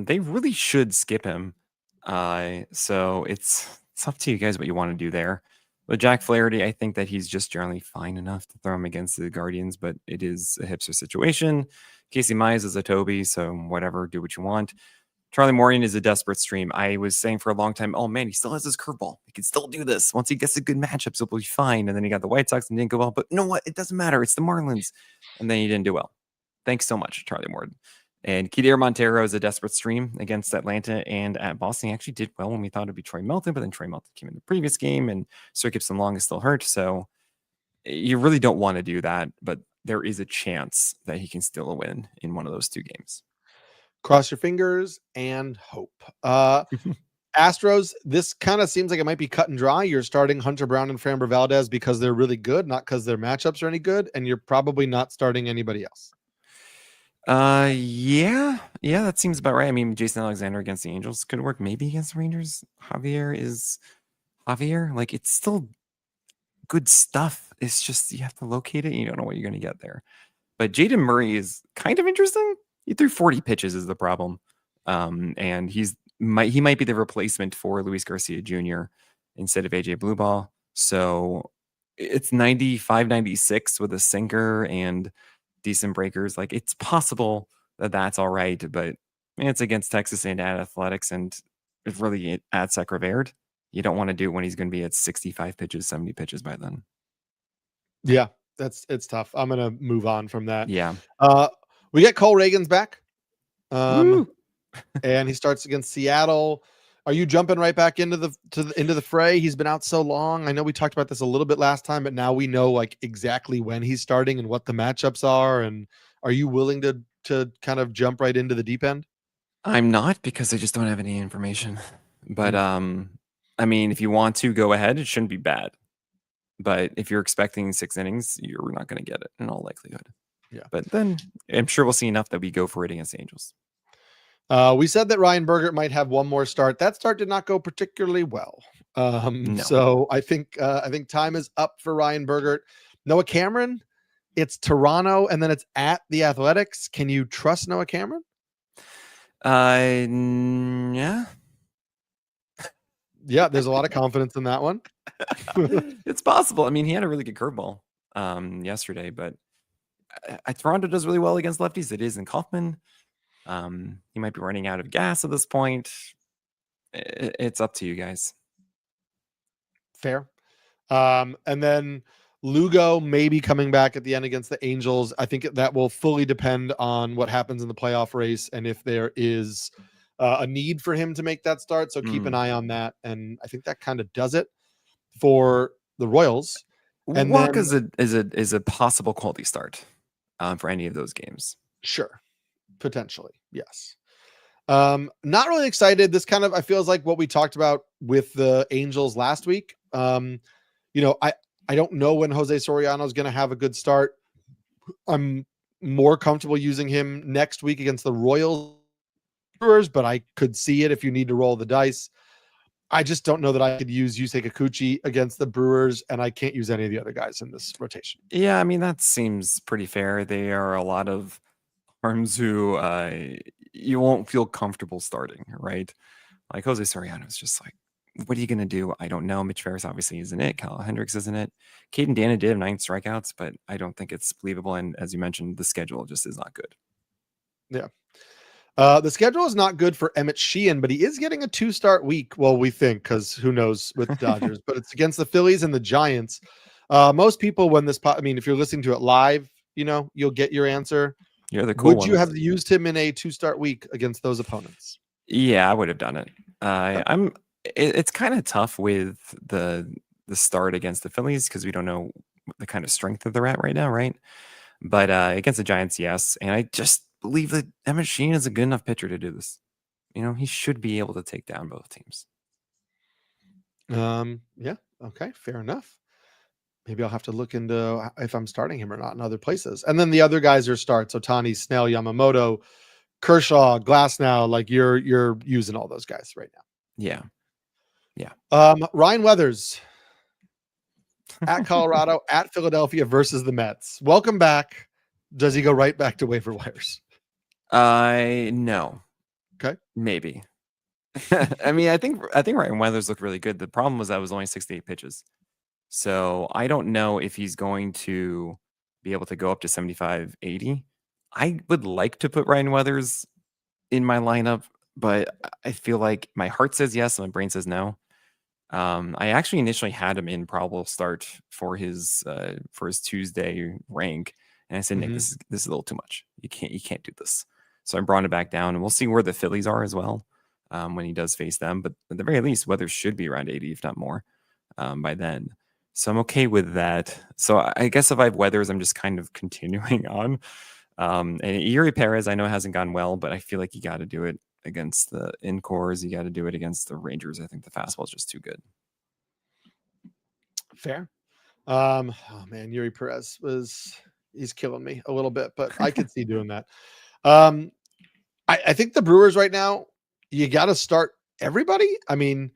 [SPEAKER 2] They really should skip him. So it's up to you guys what you want to do there. But Jack Flaherty, I think that he's just generally fine enough to throw him against the Guardians, but it is a hipster situation. Casey Mize is a Toby, so whatever, do what you want. Charlie Morton is a desperate stream. I was saying for a long time, oh man, he still has his curveball. He can still do this. Once he gets the good matchups, he'll be fine. And then he got the White Sox and didn't go well. But you know what? It doesn't matter. It's the Marlins. And then he didn't do well. Thanks so much, Charlie Morton. And Kidir Montero is a desperate stream against Atlanta and at Boston. He actually did well when we thought it'd be Troy Melton, but then Troy Melton came in the previous game, and Sir Gibson Long is still hurt. So you really don't want to do that, but there is a chance that he can steal a win in one of those 2 games.
[SPEAKER 1] Cross your fingers and hope. Astros, this kind of seems like it might be cut and dry. You're starting Hunter Brown and Framber Valdez because they're really good, not because their matchups are any good, and you're probably not starting anybody else.
[SPEAKER 2] Yeah, that seems about right. I mean, Jason Alexander against the Angels could work, maybe against the Rangers. Javier. Like, it's still good stuff. It's just you have to locate it. You don't know what you're going to get there. But Jaden Murray is kind of interesting. He threw 40 pitches is the problem, and he might be the replacement for Luis Garcia Jr. instead of AJ Blueball. So it's 95-96 with a sinker and decent breakers. Like, it's possible that that's all right, but it's against Texas and at Athletics, and it's really at Sacra Verde. You don't want to do it when he's going to be at 65 pitches, 70 pitches by then.
[SPEAKER 1] Yeah, it's tough. I'm gonna move on from that.
[SPEAKER 2] Yeah.
[SPEAKER 1] We get Cole Reagan's back,
[SPEAKER 2] Woo.
[SPEAKER 1] and he starts against Seattle. Are you jumping right back into the fray? He's been out so long. I know we talked about this a little bit last time, but now we know like exactly when he's starting and what the matchups are. And are you willing to kind of jump right into the deep end?
[SPEAKER 2] I'm not, because I just don't have any information. But I mean, if you want to go ahead, it shouldn't be bad. But if you're expecting 6 innings, you're not going to get it in all likelihood.
[SPEAKER 1] Yeah.
[SPEAKER 2] But then I'm sure we'll see enough that we go for it against the Angels.
[SPEAKER 1] We said that Ryan Bergert might have one more start. That start did not go particularly well.
[SPEAKER 2] No.
[SPEAKER 1] So I think time is up for Ryan Bergert. Noah Cameron, it's Toronto, and then it's at the Athletics. Can you trust Noah Cameron?
[SPEAKER 2] Yeah.
[SPEAKER 1] Yeah, there's a lot of confidence in that one.
[SPEAKER 2] It's possible. I mean, he had a really good curveball yesterday, but Toronto does really well against lefties. It is in Kaufman. He might be running out of gas at this point. It's up to you guys.
[SPEAKER 1] Fair. And then Lugo may be coming back at the end against the Angels. I think that will fully depend on what happens in the playoff race and if there is a need for him to make that start. So keep an eye on that. And I think that kind of does it for the Royals. And
[SPEAKER 2] Walk
[SPEAKER 1] then,
[SPEAKER 2] is a possible quality start for any of those games.
[SPEAKER 1] Sure. Potentially. Yes. Not really excited. This kind of, I feels like what we talked about with the Angels last week. I don't know when Jose Soriano is going to have a good start. I'm more comfortable using him next week against the Royals, but I could see it if you need to roll the dice. I just don't know that I could use Yusei Kikuchi against the Brewers, and I can't use any of the other guys in this rotation.
[SPEAKER 2] Yeah, I mean, that seems pretty fair. They are a lot of arms who you won't feel comfortable starting, right? Like Jose Soriano is just like, what are you going to do? I don't know. Mitch Ferris obviously isn't it. Kyle Hendricks isn't it. Caden Dana did have 9 strikeouts, but I don't think it's believable. And as you mentioned, the schedule just is not good.
[SPEAKER 1] Yeah. The schedule is not good for Emmett Sheehan, but he is getting a 2-start week. Well, we think, because who knows with the Dodgers, but it's against the Phillies and the Giants. Most people, when this, if you're listening to it live, you'll get your answer.
[SPEAKER 2] You're the cool
[SPEAKER 1] Would you have used him in a 2-start week against those opponents?
[SPEAKER 2] Yeah, I would have done it. It's kind of tough with the start against the Phillies because we don't know the kind of strength that they're at right now, right? But against the Giants, yes. And I just believe that Emmett Sheehan is a good enough pitcher to do this. He should be able to take down both teams.
[SPEAKER 1] Yeah. Okay. Fair enough. Maybe I'll have to look into if I'm starting him or not in other places. And then the other guys are starts. Otani, Snell, Yamamoto, Kershaw, Glasnow. Like you're using all those guys right now.
[SPEAKER 2] Yeah.
[SPEAKER 1] Ryan Weathers at Colorado, at Philadelphia versus the Mets. Welcome back. Does he go right back to waiver wires?
[SPEAKER 2] No.
[SPEAKER 1] Okay.
[SPEAKER 2] Maybe. I mean, I think Ryan Weathers looked really good. The problem was that it was only 68 pitches. So I don't know if he's going to be able to go up to 75, 80. I would like to put Ryan Weathers in my lineup, but I feel like my heart says yes and my brain says no. I actually initially had him in probable start for his Tuesday rank, and I said, Nick, this is a little too much. You can't do this. So I brought it back down, and we'll see where the Phillies are as well when he does face them. But at the very least, Weathers should be around 80, if not more, by then. So I'm okay with that. So I guess if I have Weathers, I'm just kind of continuing on. And Yuri Perez, I know hasn't gone well, but I feel like you got to do it against the Incors. You got to do it against the Rangers. I think the fastball is just too good.
[SPEAKER 1] Fair. Oh man, Yuri Perez he's killing me a little bit, but I could see doing that. I think the Brewers right now, you got to start everybody. I mean,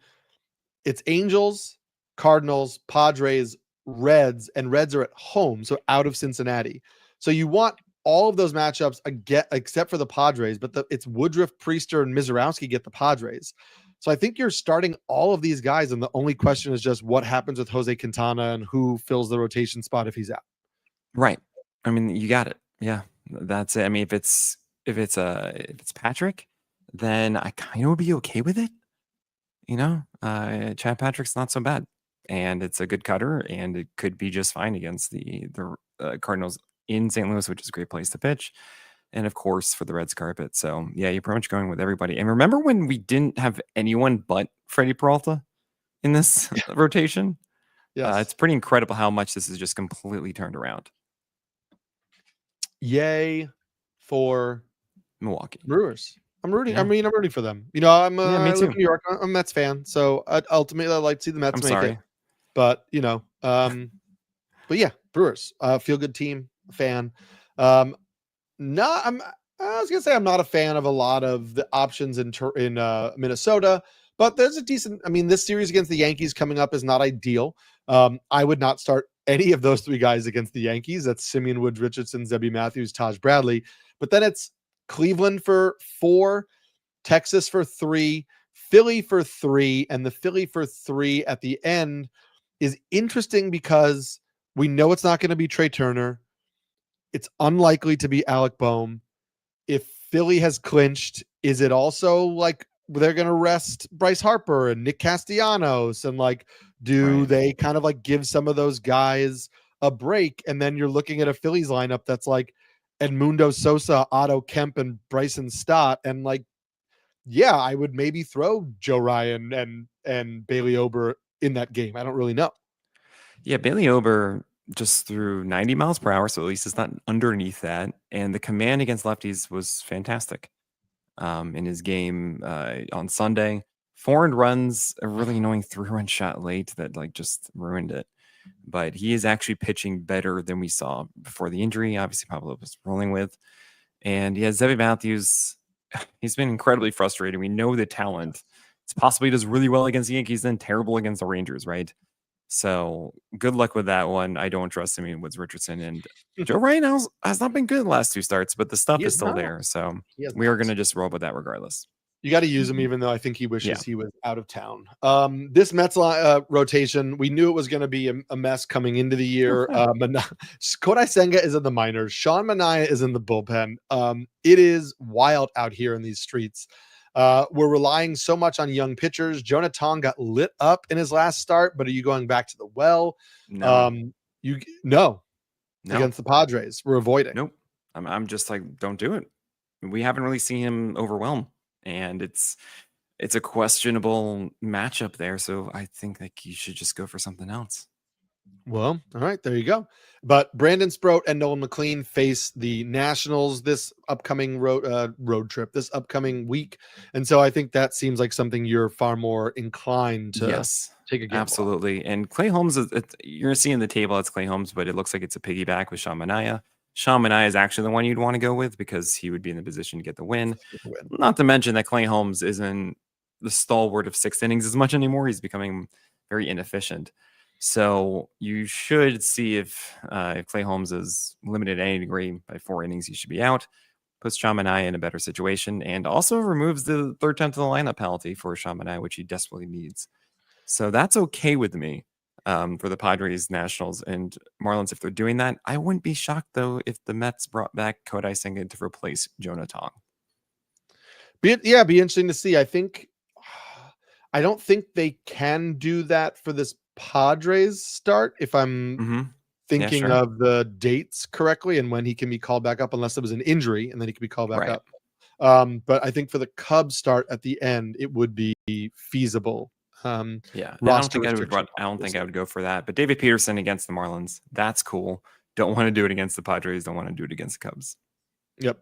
[SPEAKER 1] it's Angels, Cardinals, Padres, Reds, and Reds are at home, so out of Cincinnati. So you want all of those matchups except for the Padres, but it's Woodruff, Priester, and Mizorowski get the Padres. So I think you're starting all of these guys, and the only question is just what happens with Jose Quintana and who fills the rotation spot if he's out.
[SPEAKER 2] Right. I mean, you got it. Yeah, that's it. I mean, if it's Patrick, then I kind of would be okay with it. Chad Patrick's not so bad, and it's a good cutter, and it could be just fine against the Cardinals in St. Louis, which is a great place to pitch. And of course, for the Reds carpet. So yeah, you're pretty much going with everybody. And remember when we didn't have anyone but Freddie Peralta in this rotation?
[SPEAKER 1] Yes.
[SPEAKER 2] It's pretty incredible how much this is just completely turned around.
[SPEAKER 1] Yay for
[SPEAKER 2] Milwaukee
[SPEAKER 1] Brewers. I'm rooting.
[SPEAKER 2] Yeah.
[SPEAKER 1] I'm rooting for them. I
[SPEAKER 2] me
[SPEAKER 1] live
[SPEAKER 2] too.
[SPEAKER 1] in New York. I'm a Mets fan, so ultimately I'd like to see the Mets make it. But but yeah, Brewers. Feel good team. Fan. I was gonna say I'm not a fan of a lot of the options in Minnesota, but there's a decent. I mean, this series against the Yankees coming up is not ideal. I would not start any of those 3 guys against the Yankees. That's Simeon Woods, Richardson, Zebby Matthews, Taj Bradley. But then it's Cleveland for 4, Texas for 3, Philly for 3, and the Philly for 3 at the end is interesting because we know it's not going to be Trey Turner. It's unlikely to be Alec Boehm. If Philly has clinched, is it also like they're going to rest Bryce Harper and Nick Castellanos? And like, do they kind of like give some of those guys a break? And then you're looking at a Phillies lineup that's like Edmundo Sosa, Otto Kemp, and Bryson Stott. And like, yeah, I would maybe throw Joe Ryan and Bailey Ober in that game. I don't really know.
[SPEAKER 2] Yeah, Bailey Ober just threw 90 miles per hour, so at least it's not underneath that. And the command against lefties was fantastic in his game on Sunday. 4 earned runs, a really annoying 3-run shot late that like just ruined it. But he is actually pitching better than we saw before the injury. Obviously, Pablo was rolling with. And yeah, Zebby Matthews, he's been incredibly frustrating. We know the talent. It's possible he does really well against the Yankees, then terrible against the Rangers, right? So good luck with that one. I don't trust him in Woods Richardson. And Joe Ryan has not been good the last 2 starts, but the stuff is still there. So we are going to just roll with that regardless.
[SPEAKER 1] You got to use him, even though I think he wishes he was out of town. This Mets rotation, we knew it was going to be a mess coming into the year. Kodai Senga is in the minors. Sean Manaea is in the bullpen. It is wild out here in these streets. We're relying so much on young pitchers. Jonah Tong got lit up in his last start, but are you going back to the well?
[SPEAKER 2] No.
[SPEAKER 1] No. Against the Padres. We're avoiding.
[SPEAKER 2] Nope. I'm just like, don't do it. We haven't really seen him overwhelm. And it's a questionable matchup there. So I think like you should just go for something else.
[SPEAKER 1] Well, all right, there you go. But Brandon Sproat and Nolan McLean face the Nationals this upcoming road trip, this upcoming week. And so I think that seems like something you're far more inclined to take a gamble.
[SPEAKER 2] Absolutely. And Clay Holmes, you're seeing the table, it's Clay Holmes, but it looks like it's a piggyback with Sean Manaea. Sean Manaea is actually the one you'd want to go with because he would be in the position to get the win. Not to mention that Clay Holmes isn't the stalwart of 6 innings as much anymore. He's becoming very inefficient. So you should see if Clay Holmes is limited to any degree by 4 innings, he should be out. Puts Sean Manaea in a better situation and also removes the 3rd time to the lineup penalty for Sean Manaea, which he desperately needs. So that's okay with me. For the Padres, Nationals, and Marlins, if they're doing that. I wouldn't be shocked, though, if the Mets brought back Kodai Senga to replace Jonah Tong.
[SPEAKER 1] Be interesting to see. I don't think they can do that for this Padres start, if I'm thinking of the dates correctly and when he can be called back up, unless it was an injury, and then he can be called back up. But I think for the Cubs start at the end, it would be feasible. I don't think
[SPEAKER 2] I would go for that. But David Peterson against the Marlins, that's cool. Don't want to do it against the Padres. Don't want to do it against the Cubs.
[SPEAKER 1] Yep.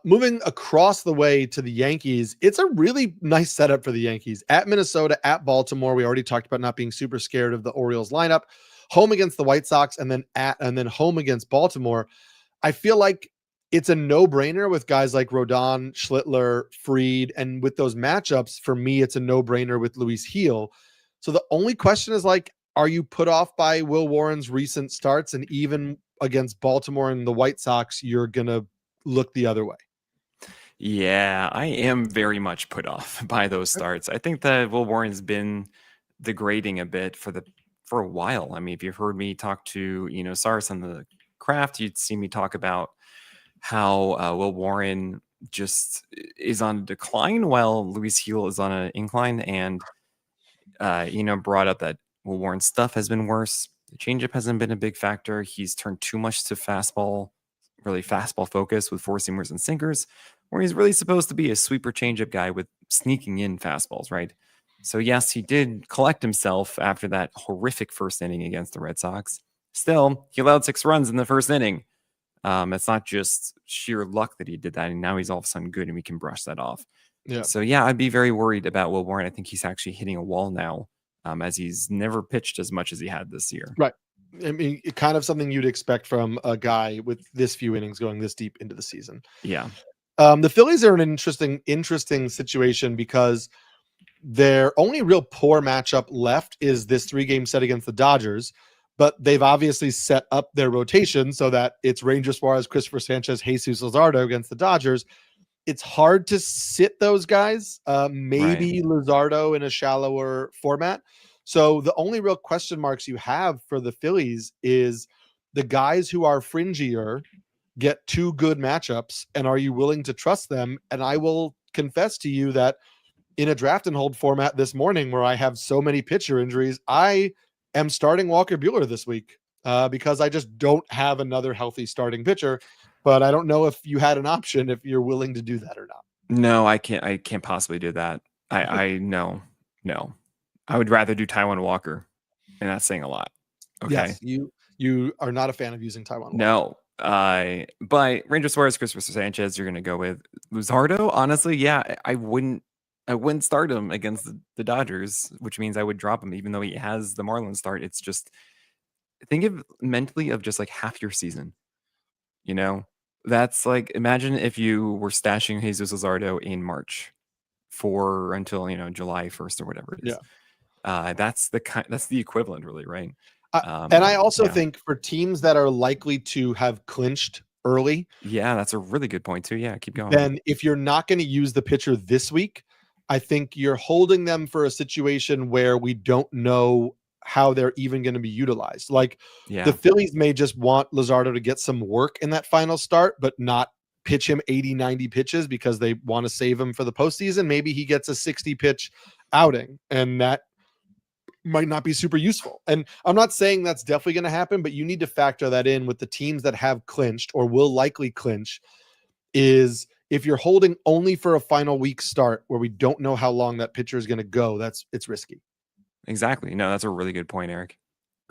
[SPEAKER 1] Moving across the way to the Yankees, it's a really nice setup for the Yankees. At Minnesota, at Baltimore. We already talked about not being super scared of the Orioles lineup. Home against the White Sox, and then home against Baltimore. I feel like it's a no-brainer with guys like Rodon, Schlittler, Fried, and with those matchups, for me, it's a no-brainer with Luis Gil. So the only question is like, are you put off by Will Warren's recent starts? And even against Baltimore and the White Sox, you're going to look the other way.
[SPEAKER 2] Yeah, I am very much put off by those starts. I think that Will Warren's been degrading a bit for a while. I mean, if you've heard me talk to, Saris on the craft, you'd see me talk about how Will Warren just is on decline while Luis Gil is on an incline, and brought up that Will Warren's stuff has been worse. The changeup hasn't been a big factor. He's turned too much to fastball focus with 4-seamers and sinkers, where he's really supposed to be a sweeper changeup guy with sneaking in fastballs, right? So yes, he did collect himself after that horrific first inning against the Red Sox. Still, he allowed 6 runs in the first inning. It's not just sheer luck that he did that, and now he's all of a sudden good, and we can brush that off. Yeah. So yeah, I'd be very worried about Will Warren. I think he's actually hitting a wall now, as he's never pitched as much as he had this year.
[SPEAKER 1] Right. I mean, kind of something you'd expect from a guy with this few innings going this deep into the season.
[SPEAKER 2] Yeah.
[SPEAKER 1] The Phillies are in an interesting situation because their only real poor matchup left is this 3-game set against the Dodgers. But they've obviously set up their rotation so that it's Ranger Suarez, Christopher Sanchez, Jesus Luzardo against the Dodgers. It's hard to sit those guys. Maybe Luzardo in a shallower format. So the only real question marks you have for the Phillies is the guys who are fringier get two good matchups, and are you willing to trust them? And I will confess to you that in a draft and hold format this morning where I have so many pitcher injuries, I am starting Walker Buehler this week because I just don't have another healthy starting pitcher. But I don't know if you had an option, if you're willing to do that or not.
[SPEAKER 2] No, I can't possibly do that. I no. I would rather do Taiwan Walker, and that's saying a lot. Okay.
[SPEAKER 1] Yes, you are not a fan of using Taiwan Walker.
[SPEAKER 2] No. But Ranger Suarez, Christopher Sanchez, you're gonna go with Luzardo. Honestly, yeah, I wouldn't start him against the Dodgers, which means I would drop him, even though he has the Marlins start. It's just think of mentally of just like half your season. You know, that's like imagine if you were stashing Jesus Luzardo in March for until July 1st or whatever it is.
[SPEAKER 1] Yeah.
[SPEAKER 2] That's the equivalent, really, right?
[SPEAKER 1] And I also think for teams that are likely to have clinched early.
[SPEAKER 2] Yeah, that's a really good point too. Yeah, keep going.
[SPEAKER 1] Then if you're not going to use the pitcher this week, I think you're holding them for a situation where we don't know how they're even going to be utilized. Like the Phillies may just want Luzardo to get some work in that final start, but not pitch him 80, 90 pitches because they want to save him for the postseason. Maybe he gets a 60 pitch outing, and that might not be super useful. And I'm not saying that's definitely going to happen, but you need to factor that in with the teams that have clinched or will likely clinch. Is if you're holding only for a final week start where we don't know how long that pitcher is going to go, it's risky.
[SPEAKER 2] Exactly. No, that's a really good point, Eric.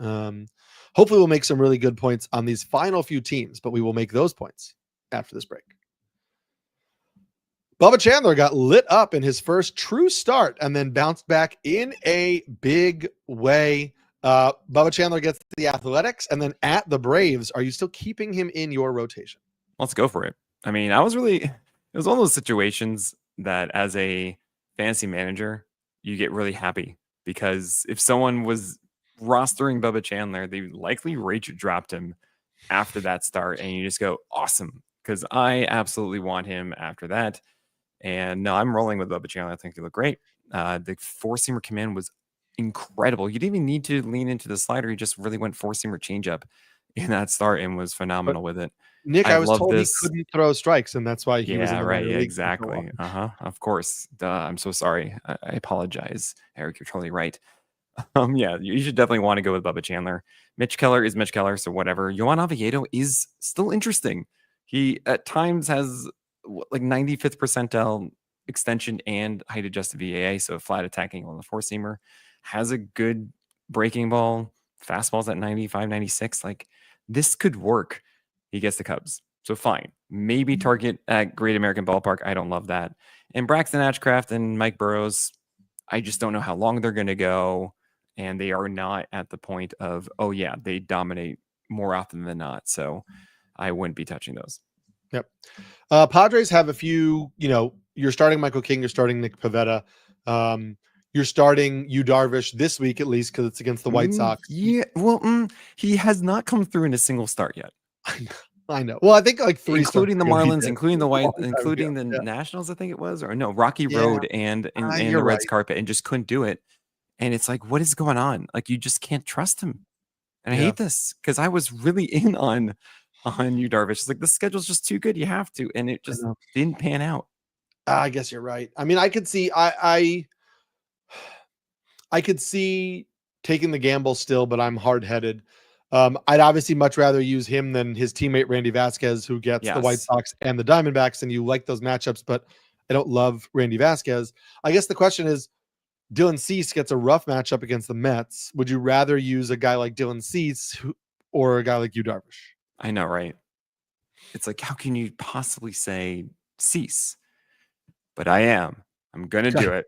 [SPEAKER 1] Hopefully we'll make some really good points on these final few teams, but we will make those points after this break. Bubba Chandler got lit up in his first true start and then bounced back in a big way. Bubba Chandler gets the Athletics and then at the Braves. Are you still keeping him in your rotation?
[SPEAKER 2] Let's go for it. I mean, it was one of those situations that as a fantasy manager, you get really happy because if someone was rostering Bubba Chandler, they likely rage dropped him after that start. And you just go, awesome. Because I absolutely want him after that. And no, I'm rolling with Bubba Chandler. I think he looked great. The four-seamer command was incredible. You didn't even need to lean into the slider. He just really went four-seamer changeup in that start and was phenomenal with it.
[SPEAKER 1] Nick, I was told he couldn't throw strikes, and that's why he was in the
[SPEAKER 2] right. Yeah, exactly. Of course. I'm so sorry. I apologize, Eric. You're totally right. Yeah, you should definitely want to go with Bubba Chandler. Mitch Keller is Mitch Keller, so whatever. Yohan Oviedo is still interesting. He at times has like 95th percentile extension and height adjusted VAA, so flat attacking on the four-seamer. Has a good breaking ball. Fastball's at 95, 96. Like this could work. He gets the Cubs. So fine. Maybe target at Great American Ballpark. I don't love that. And Braxton Ashcraft and Mike Burrows, I just don't know how long they're going to go. And they are not at the point of, oh, yeah, they dominate more often than not. So I wouldn't be touching those.
[SPEAKER 1] Yep. Padres have a few, you're starting Michael King, you're starting Nick Pivetta. You're starting Yu Darvish this week, at least, because it's against the White Sox.
[SPEAKER 2] Yeah. Well, he has not come through in a single start yet.
[SPEAKER 1] I know. Well, I think like three,
[SPEAKER 2] including the Marlins, including the Nationals, I think it was, or no, Rocky Road and the Reds carpet, and just couldn't do it. And it's like, what is going on? Like, you just can't trust him. And I hate this because I was really in on Yu Darvish. It's like the schedule's just too good. You have to, and it just didn't pan out.
[SPEAKER 1] I guess you're right. I mean, I could see I could see taking the gamble still, but I'm hard-headed. I'd obviously much rather use him than his teammate Randy Vasquez, who gets the White Sox and the Diamondbacks, and you like those matchups, but I don't love Randy Vasquez. I guess the question is, Dylan Cease gets a rough matchup against the Mets. Would you rather use a guy like Dylan Cease or a guy like Yu Darvish?
[SPEAKER 2] I know, right? It's like, how can you possibly say Cease? But I'm gonna do it.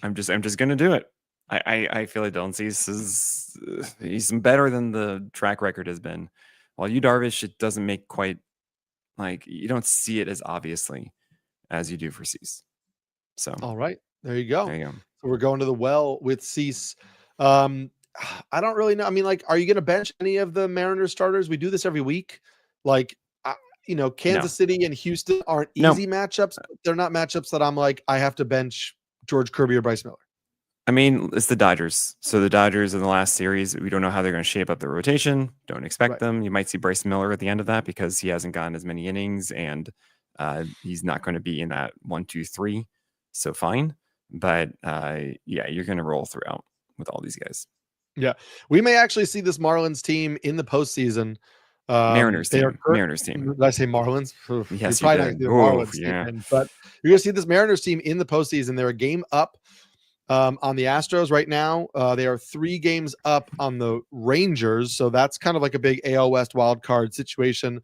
[SPEAKER 2] I'm just gonna do it. I feel like Dylan Cease he's better than the track record has been. While Yu Darvish, it doesn't make quite like you don't see it as obviously as you do for Cease. So
[SPEAKER 1] all right, there you go.
[SPEAKER 2] There you go.
[SPEAKER 1] So we're going to the well with Cease. I don't really know. I mean, like, are you going to bench any of the Mariners starters? We do this every week. Like, Kansas City and Houston aren't easy matchups. But they're not matchups that I'm like, I have to bench George Kirby or Bryce Miller.
[SPEAKER 2] I mean, it's the Dodgers. So the Dodgers in the last series, we don't know how they're going to shape up the rotation. Don't expect
[SPEAKER 1] Right.
[SPEAKER 2] them. You might see Bryce Miller at the end of that because he hasn't gotten as many innings and he's not going to be in that 1, 2, 3. So fine. But yeah, you're going to roll throughout with all these guys.
[SPEAKER 1] Yeah, we may actually see this Marlins team in the postseason.
[SPEAKER 2] Mariners
[SPEAKER 1] They are
[SPEAKER 2] team. Mariners team.
[SPEAKER 1] Did I say Marlins? Oof, you're
[SPEAKER 2] Yes, you
[SPEAKER 1] probably not going
[SPEAKER 2] did.
[SPEAKER 1] to see the
[SPEAKER 2] Oof,
[SPEAKER 1] Marlins team
[SPEAKER 2] yeah.
[SPEAKER 1] in, but you're going to see this Mariners team in the postseason. They're a game up on the Astros right now. They are 3 games up on the Rangers, so that's kind of like a big AL West wild card situation.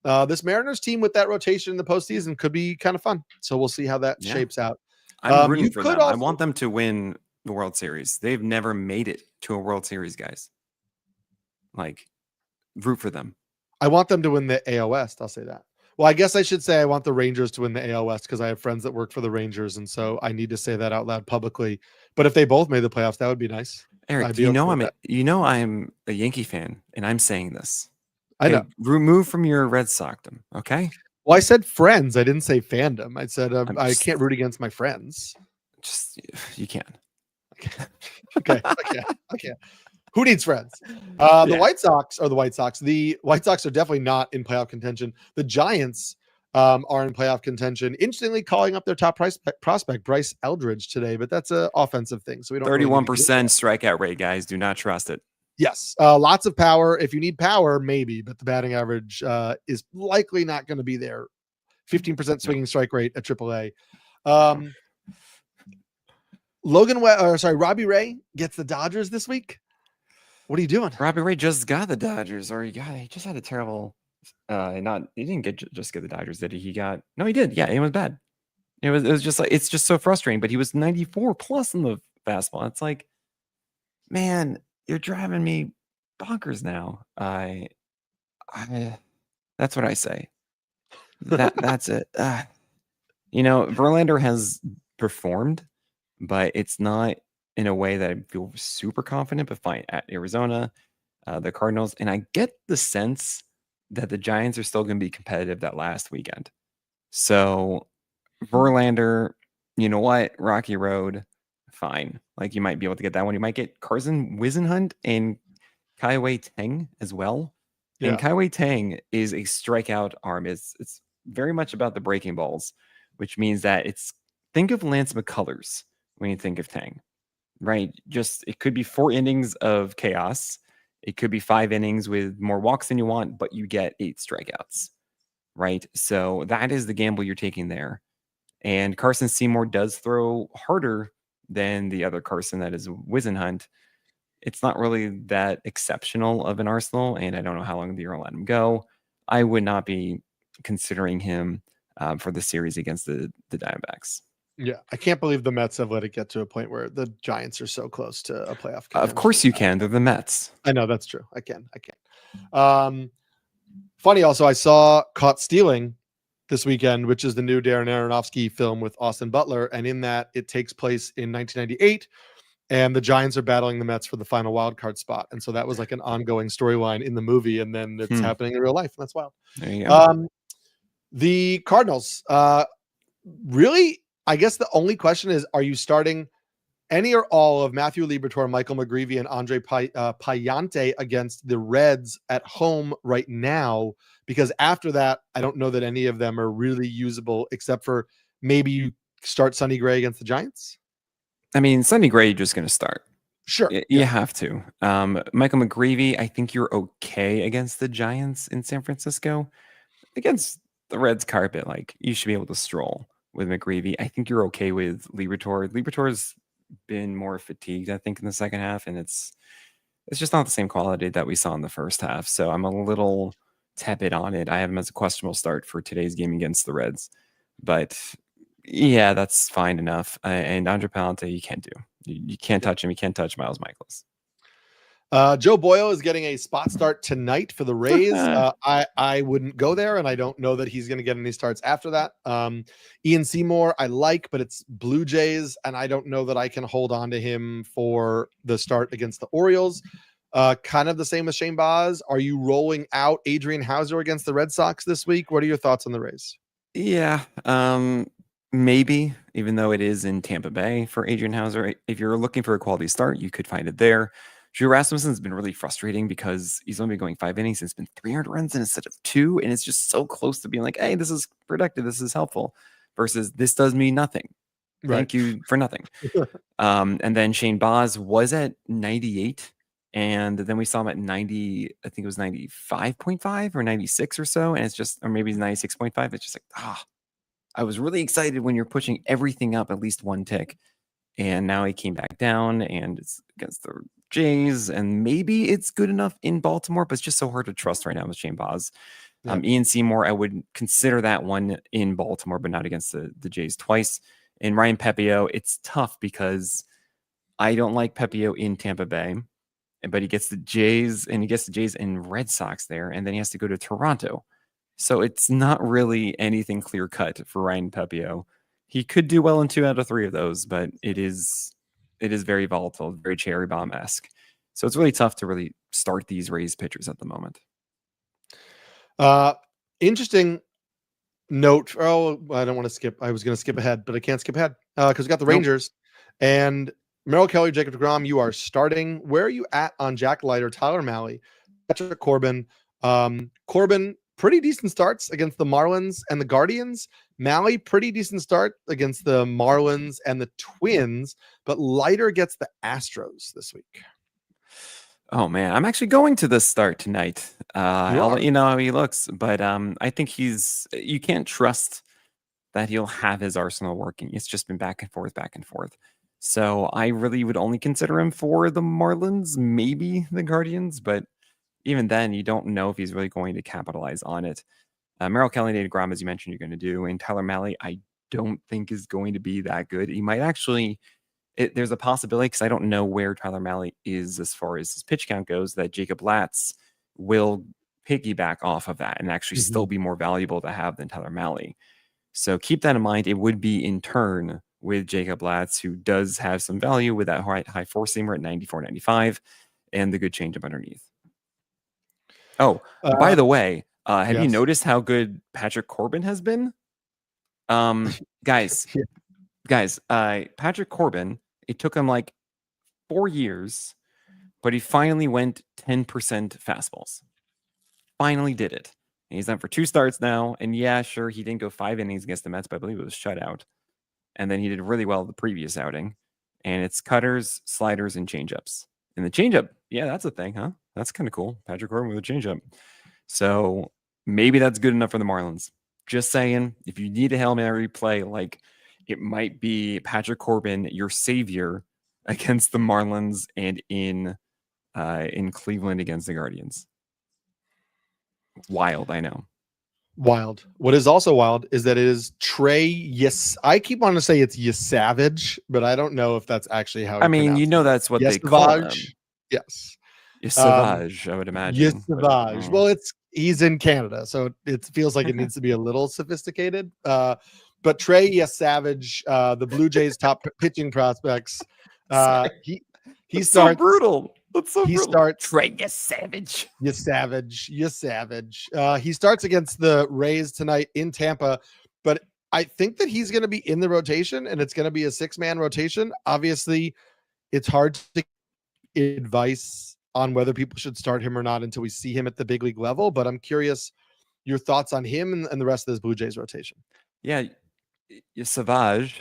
[SPEAKER 1] This Mariners team with that rotation in the postseason could be kind of fun. So we'll see how that
[SPEAKER 2] Yeah.
[SPEAKER 1] shapes out.
[SPEAKER 2] I'm rooting
[SPEAKER 1] You
[SPEAKER 2] for
[SPEAKER 1] could
[SPEAKER 2] them. I
[SPEAKER 1] also
[SPEAKER 2] want them to win the World Series. They've never made it to a World Series, guys. Like, root for them.
[SPEAKER 1] I want them to win the AL West. I'll say that. Well, I guess I should say I want the Rangers to win the AL West because I have friends that work for the Rangers, and so I need to say that out loud publicly. But if they both made the playoffs, that would be nice.
[SPEAKER 2] Eric,
[SPEAKER 1] I'd
[SPEAKER 2] do you
[SPEAKER 1] be
[SPEAKER 2] know
[SPEAKER 1] okay with
[SPEAKER 2] I'm a Yankee fan, and I'm saying this.
[SPEAKER 1] that. I know.
[SPEAKER 2] Remove from your Red Soxdom, okay?
[SPEAKER 1] Well, I said friends. I didn't say fandom. I said I
[SPEAKER 2] just,
[SPEAKER 1] can't root against my friends.
[SPEAKER 2] just you can.
[SPEAKER 1] Okay, okay. Who needs friends? The White Sox are the White Sox. The White Sox are definitely not in playoff contention. The Giants are in playoff contention. Interestingly, calling up their top prospect, Bryce Eldridge, today, but that's an offensive thing. So we don't.
[SPEAKER 2] 31% strikeout rate, guys. Do not trust it.
[SPEAKER 1] Yes, lots of power. If you need power, maybe, but the batting average is likely not going to be there. 15% swinging strike rate at AAA. Robbie Ray gets the Dodgers this week. What are you doing?
[SPEAKER 2] Robbie Ray just got the Dodgers, or he just had a terrible. He didn't just get the Dodgers, did he? He got no, he did. Yeah, it was bad. It was just like it's just so frustrating. But he was 94 plus in the fastball. It's like, man, you're driving me bonkers now. I that's what I say. That's it. Verlander has performed, but it's not in a way that I feel super confident. But fine, at Arizona, the Cardinals, and I get the sense that the Giants are still going to be competitive that last weekend. So Verlander, you know what? Rocky Road, fine. Like you might be able to get that one. You might get Carson Wisenhunt and Kai Teng as well.
[SPEAKER 1] Yeah.
[SPEAKER 2] And Kai Teng is a strikeout arm. It's very much about the breaking balls, which means that think of Lance McCullers when you think of Tang, right? Just it could be 4 innings of chaos. It could be 5 innings with more walks than you want, but you get 8 strikeouts, right? So that is the gamble you're taking there. And Carson Seymour does throw harder than the other Carson, that is Wisenhunt. It's not really that exceptional of an arsenal, and I don't know how long you're going to let him go. I would not be considering him for the series against the Diamondbacks.
[SPEAKER 1] Yeah, I can't believe the Mets have let it get to a point where the Giants are so close to a playoff contention.
[SPEAKER 2] Of course you can. They're the Mets.
[SPEAKER 1] I know, that's true. I can. Funny also, I saw Caught Stealing this weekend, which is the new Darren Aronofsky film with Austin Butler, and in that it takes place in 1998. And the Giants are battling the Mets for the final wild card spot. And so that was like an ongoing storyline in the movie. And then it's happening in real life. And that's wild.
[SPEAKER 2] There you go.
[SPEAKER 1] The Cardinals, really, I guess the only question is, are you starting any or all of Matthew Liberatore, Michael McGreevy, and Andre Payante against the Reds at home right now? Because after that, I don't know that any of them are really usable, except for maybe you start Sonny Gray against the Giants.
[SPEAKER 2] I mean, Sonny Gray, you're just going to start.
[SPEAKER 1] Sure.
[SPEAKER 2] You have to. Michael McGreevy, I think you're okay against the Giants in San Francisco. Against the Reds carpet, like you should be able to stroll with McGreevy. I think you're okay with Liberatore. Liberatore's been more fatigued, I think, in the second half, and it's just not the same quality that we saw in the first half. So I'm a little tepid on it. I have him as a questionable start for today's game against the Reds. But yeah, that's fine enough. And Andre Pallante, you can't do. You can't touch him. You can't touch Miles Michaelis.
[SPEAKER 1] Joe Boyle is getting a spot start tonight for the Rays. I wouldn't go there, and I don't know that he's going to get any starts after that. Ian Seymour, I like, but it's Blue Jays, and I don't know that I can hold on to him for the start against the Orioles. Kind of the same with Shane Baz. Are you rolling out Adrian Hauser against the Red Sox this week? What are your thoughts on the Rays?
[SPEAKER 2] Yeah. Maybe, even though it is in Tampa Bay for Adrian Hauser. If you're looking for a quality start, you could find it there. Drew Rasmussen's been really frustrating because he's only been going 5 innings. It's been 300 runs instead of 2, and it's just so close to being like, hey, this is productive, this is helpful, versus this does me nothing.
[SPEAKER 1] Right.
[SPEAKER 2] Thank you for nothing. And then Shane Baz was at 98, and then we saw him at 90. I think it was 95.5 or 96 or so, and it's just, or maybe 96.5. It's just like, I was really excited when you're pushing everything up at least one tick, and now he came back down, and it's against the Jays, and maybe it's good enough in Baltimore, but it's just so hard to trust right now with Shane Baz.
[SPEAKER 1] Yeah.
[SPEAKER 2] Ian Seymour, I would consider that one in Baltimore, but not against the Jays twice. And Ryan Pepio, it's tough because I don't like Pepio in Tampa Bay, but he gets the Jays and Red Sox there, and then he has to go to Toronto. So it's not really anything clear cut for Ryan Pepio. He could do well in 2 out of 3 of those, but it is very volatile, very cherry bomb-esque. So it's really tough to really start these Rays pitchers at the moment.
[SPEAKER 1] Interesting note. Oh, I don't want to skip. I was going to skip ahead, but I can't skip ahead because we got the Rangers and Merrill Kelly, Jacob deGrom. You are starting. Where are you at on Jack Leiter, Tyler Mahle, Patrick Corbin? Corbin, pretty decent starts against the Marlins and the Guardians. Mahle, pretty decent start against the Marlins and the Twins, but Leiter gets the Astros this week.
[SPEAKER 2] Oh man, I'm actually going to this start tonight. I'll let you know how he looks, but I think you can't trust that he'll have his arsenal working. It's just been back and forth, back and forth. So I really would only consider him for the Marlins, maybe the Guardians, but even then, you don't know if he's really going to capitalize on it. Merrill Kelly, deGrom, as you mentioned, you're going to do, and Tyler Mahle, I don't think is going to be that good. He might actually. There's a possibility, because I don't know where Tyler Mahle is as far as his pitch count goes, that Jacob Latz will piggyback off of that and actually still be more valuable to have than Tyler Mahle. So keep that in mind. It would be in turn with Jacob Latz, who does have some value with that high four-seamer at 94, 95, and the good changeup underneath. Oh, by the way, have you noticed how good Patrick Corbin has been? Guys, Patrick Corbin, it took him like 4 years, but he finally went 10% fastballs. Finally did it. And he's done for 2 starts now. And yeah, sure, he didn't go 5 innings against the Mets, but I believe it was shutout. And then he did really well the previous outing. And it's cutters, sliders, and changeups. And the changeup, yeah, that's a thing, huh? That's kind of cool. Patrick Corbin with a changeup. So maybe that's good enough for the Marlins. Just saying, if you need a Hail Mary play, like, it might be Patrick Corbin, your savior against the Marlins and in Cleveland against the Guardians. Wild, I know.
[SPEAKER 1] Wild. What is also wild is that it is Trey. Yes, I keep wanting to say it's Yesavage, but I don't know if that's actually how.
[SPEAKER 2] I mean, you know, that's what they call him.
[SPEAKER 1] Yes,
[SPEAKER 2] Yesavage, I would imagine.
[SPEAKER 1] Yesavage. Well, he's in Canada, so it feels like it needs to be a little sophisticated. But Trey Yesavage, the Blue Jays' top pitching prospects, he starts
[SPEAKER 2] so brutal. That's so brutal.
[SPEAKER 1] Starts
[SPEAKER 2] Trey Yesavage.
[SPEAKER 1] He starts against the Rays tonight in Tampa, but I think that he's going to be in the rotation, and it's going to be a 6-man rotation. Obviously, it's hard to get advice on whether people should start him or not until we see him at the big league level. But I'm curious your thoughts on him and the rest of this Blue Jays rotation.
[SPEAKER 2] Yeah, Savage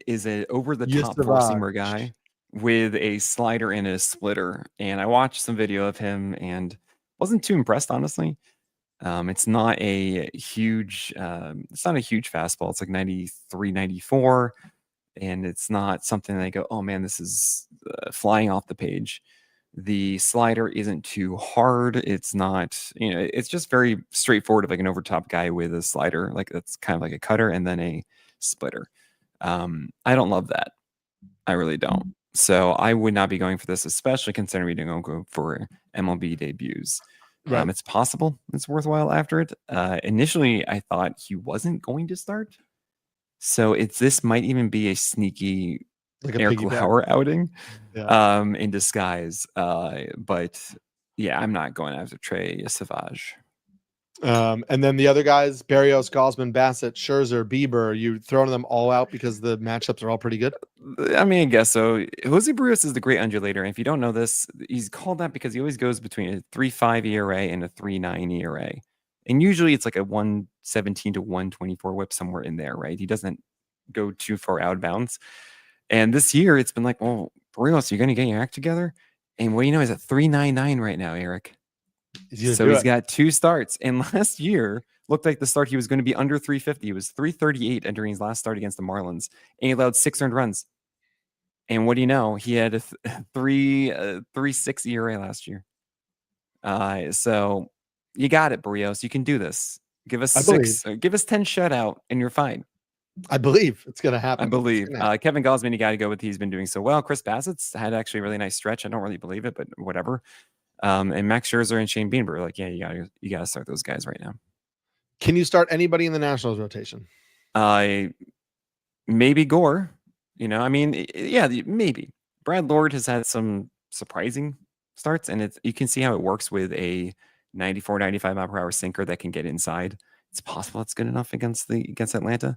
[SPEAKER 2] is an over-the-top four-seamer guy with a slider and a splitter. And I watched some video of him and wasn't too impressed, honestly. It's not a huge fastball. It's like 93, 94. And it's not something that I go, oh man, this is flying off the page. The slider isn't too hard. It's not, it's just very straightforward of like an over-top guy with a slider. Like that's kind of like a cutter and then a splitter. I don't love that. I really don't. So I would not be going for this, especially considering we didn't go for MLB debuts. Right. It's possible it's worthwhile after it. Initially, I thought he wasn't going to start. So this might even be a sneaky like Eric Lauer outing in disguise. But yeah, I'm not going after Trey Savage.
[SPEAKER 1] And then the other guys, Berrios, Gosman, Bassett, Scherzer, Bieber, you throwing them all out because the matchups are all pretty good?
[SPEAKER 2] I mean, I guess so. Jose Barrios is the great undulator. And if you don't know this, he's called that because he always goes between a 3.5 ERA and a 3.9 ERA. And usually it's like a 117 to 124 whip somewhere in there, right? He doesn't go too far out of bounds. And this year it's been like, well, Barrios, you're going to get your act together. And what do you know? He's at 3.99 right now, Eric. So he's got 2 starts. And last year looked like the start he was going to be under 350. He was 338 entering his last start against the Marlins. And he allowed 6 earned runs. And what do you know? He had a 3.6 ERA last year. So you got it, Barrios. You can do this. Give us 6, give us 10 shutout, and you're fine.
[SPEAKER 1] I believe it's going to happen.
[SPEAKER 2] I believe. Kevin Gosman, you got to go with. He's been doing so well. Chris Bassett's had actually a really nice stretch. I don't really believe it, but whatever. And Max Scherzer and Shane Bieber, like, yeah, you got to start those guys right now.
[SPEAKER 1] Can you start anybody in the Nationals rotation?
[SPEAKER 2] Maybe Gore. You know, I mean, yeah, maybe. Brad Lord has had some surprising starts, and you can see how it works with a 94, 95 mile per hour sinker that can get inside. It's possible it's good enough against Atlanta.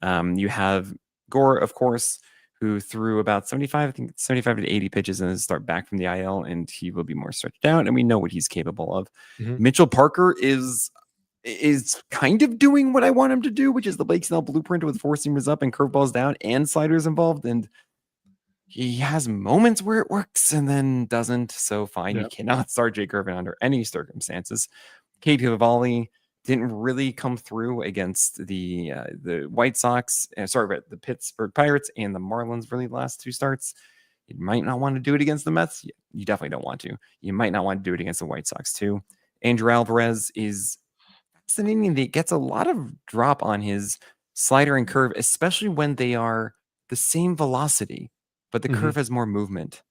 [SPEAKER 2] You have Gore, of course, who threw about 75 to 80 pitches in his start back from the IL, and he will be more stretched out, and we know what he's capable of. Mm-hmm. Mitchell Parker is kind of doing what I want him to do, which is the Blake Snell blueprint with 4 seamers up and curveballs down and sliders involved. And he has moments where it works and then doesn't. So fine, You cannot start Jake Irvin under any circumstances. Cade Cavalli didn't really come through against the White Sox. The Pittsburgh Pirates and the Marlins. Really, last 2 starts. You might not want to do it against the Mets. You definitely don't want to. You might not want to do it against the White Sox too. Andrew Alvarez is fascinating. He gets a lot of drop on his slider and curve, especially when they are the same velocity, but the curve has more movement.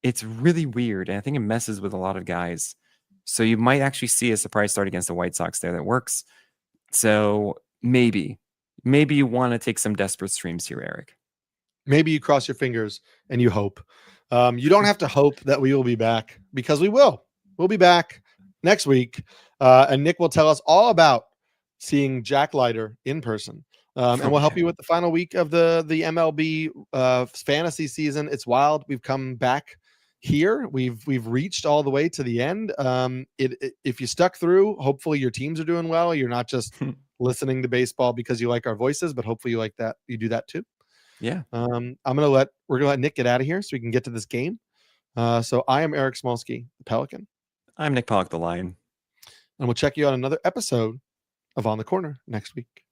[SPEAKER 2] It's really weird, and I think it messes with a lot of guys. So you might actually see a surprise start against the White Sox there that works. So maybe you want to take some desperate streams here, Eric.
[SPEAKER 1] Maybe you cross your fingers and you hope. You don't have to hope that we will be back, because we will. We'll be back next week. And Nick will tell us all about seeing Jack Leiter in person. And we'll help you with the final week of the MLB fantasy season. It's wild. We've come back here. We've reached all the way to the end. If you stuck through, hopefully your teams are doing well. You're not just listening to baseball because you like our voices, but hopefully you like that. You do that too.
[SPEAKER 2] Yeah.
[SPEAKER 1] We're gonna let Nick get out of here so we can get to this game. So I am Eric Samulski, the Pelican.
[SPEAKER 2] I'm Nick Pollack, the Lion.
[SPEAKER 1] And we'll check you on another episode of On the Corner next week.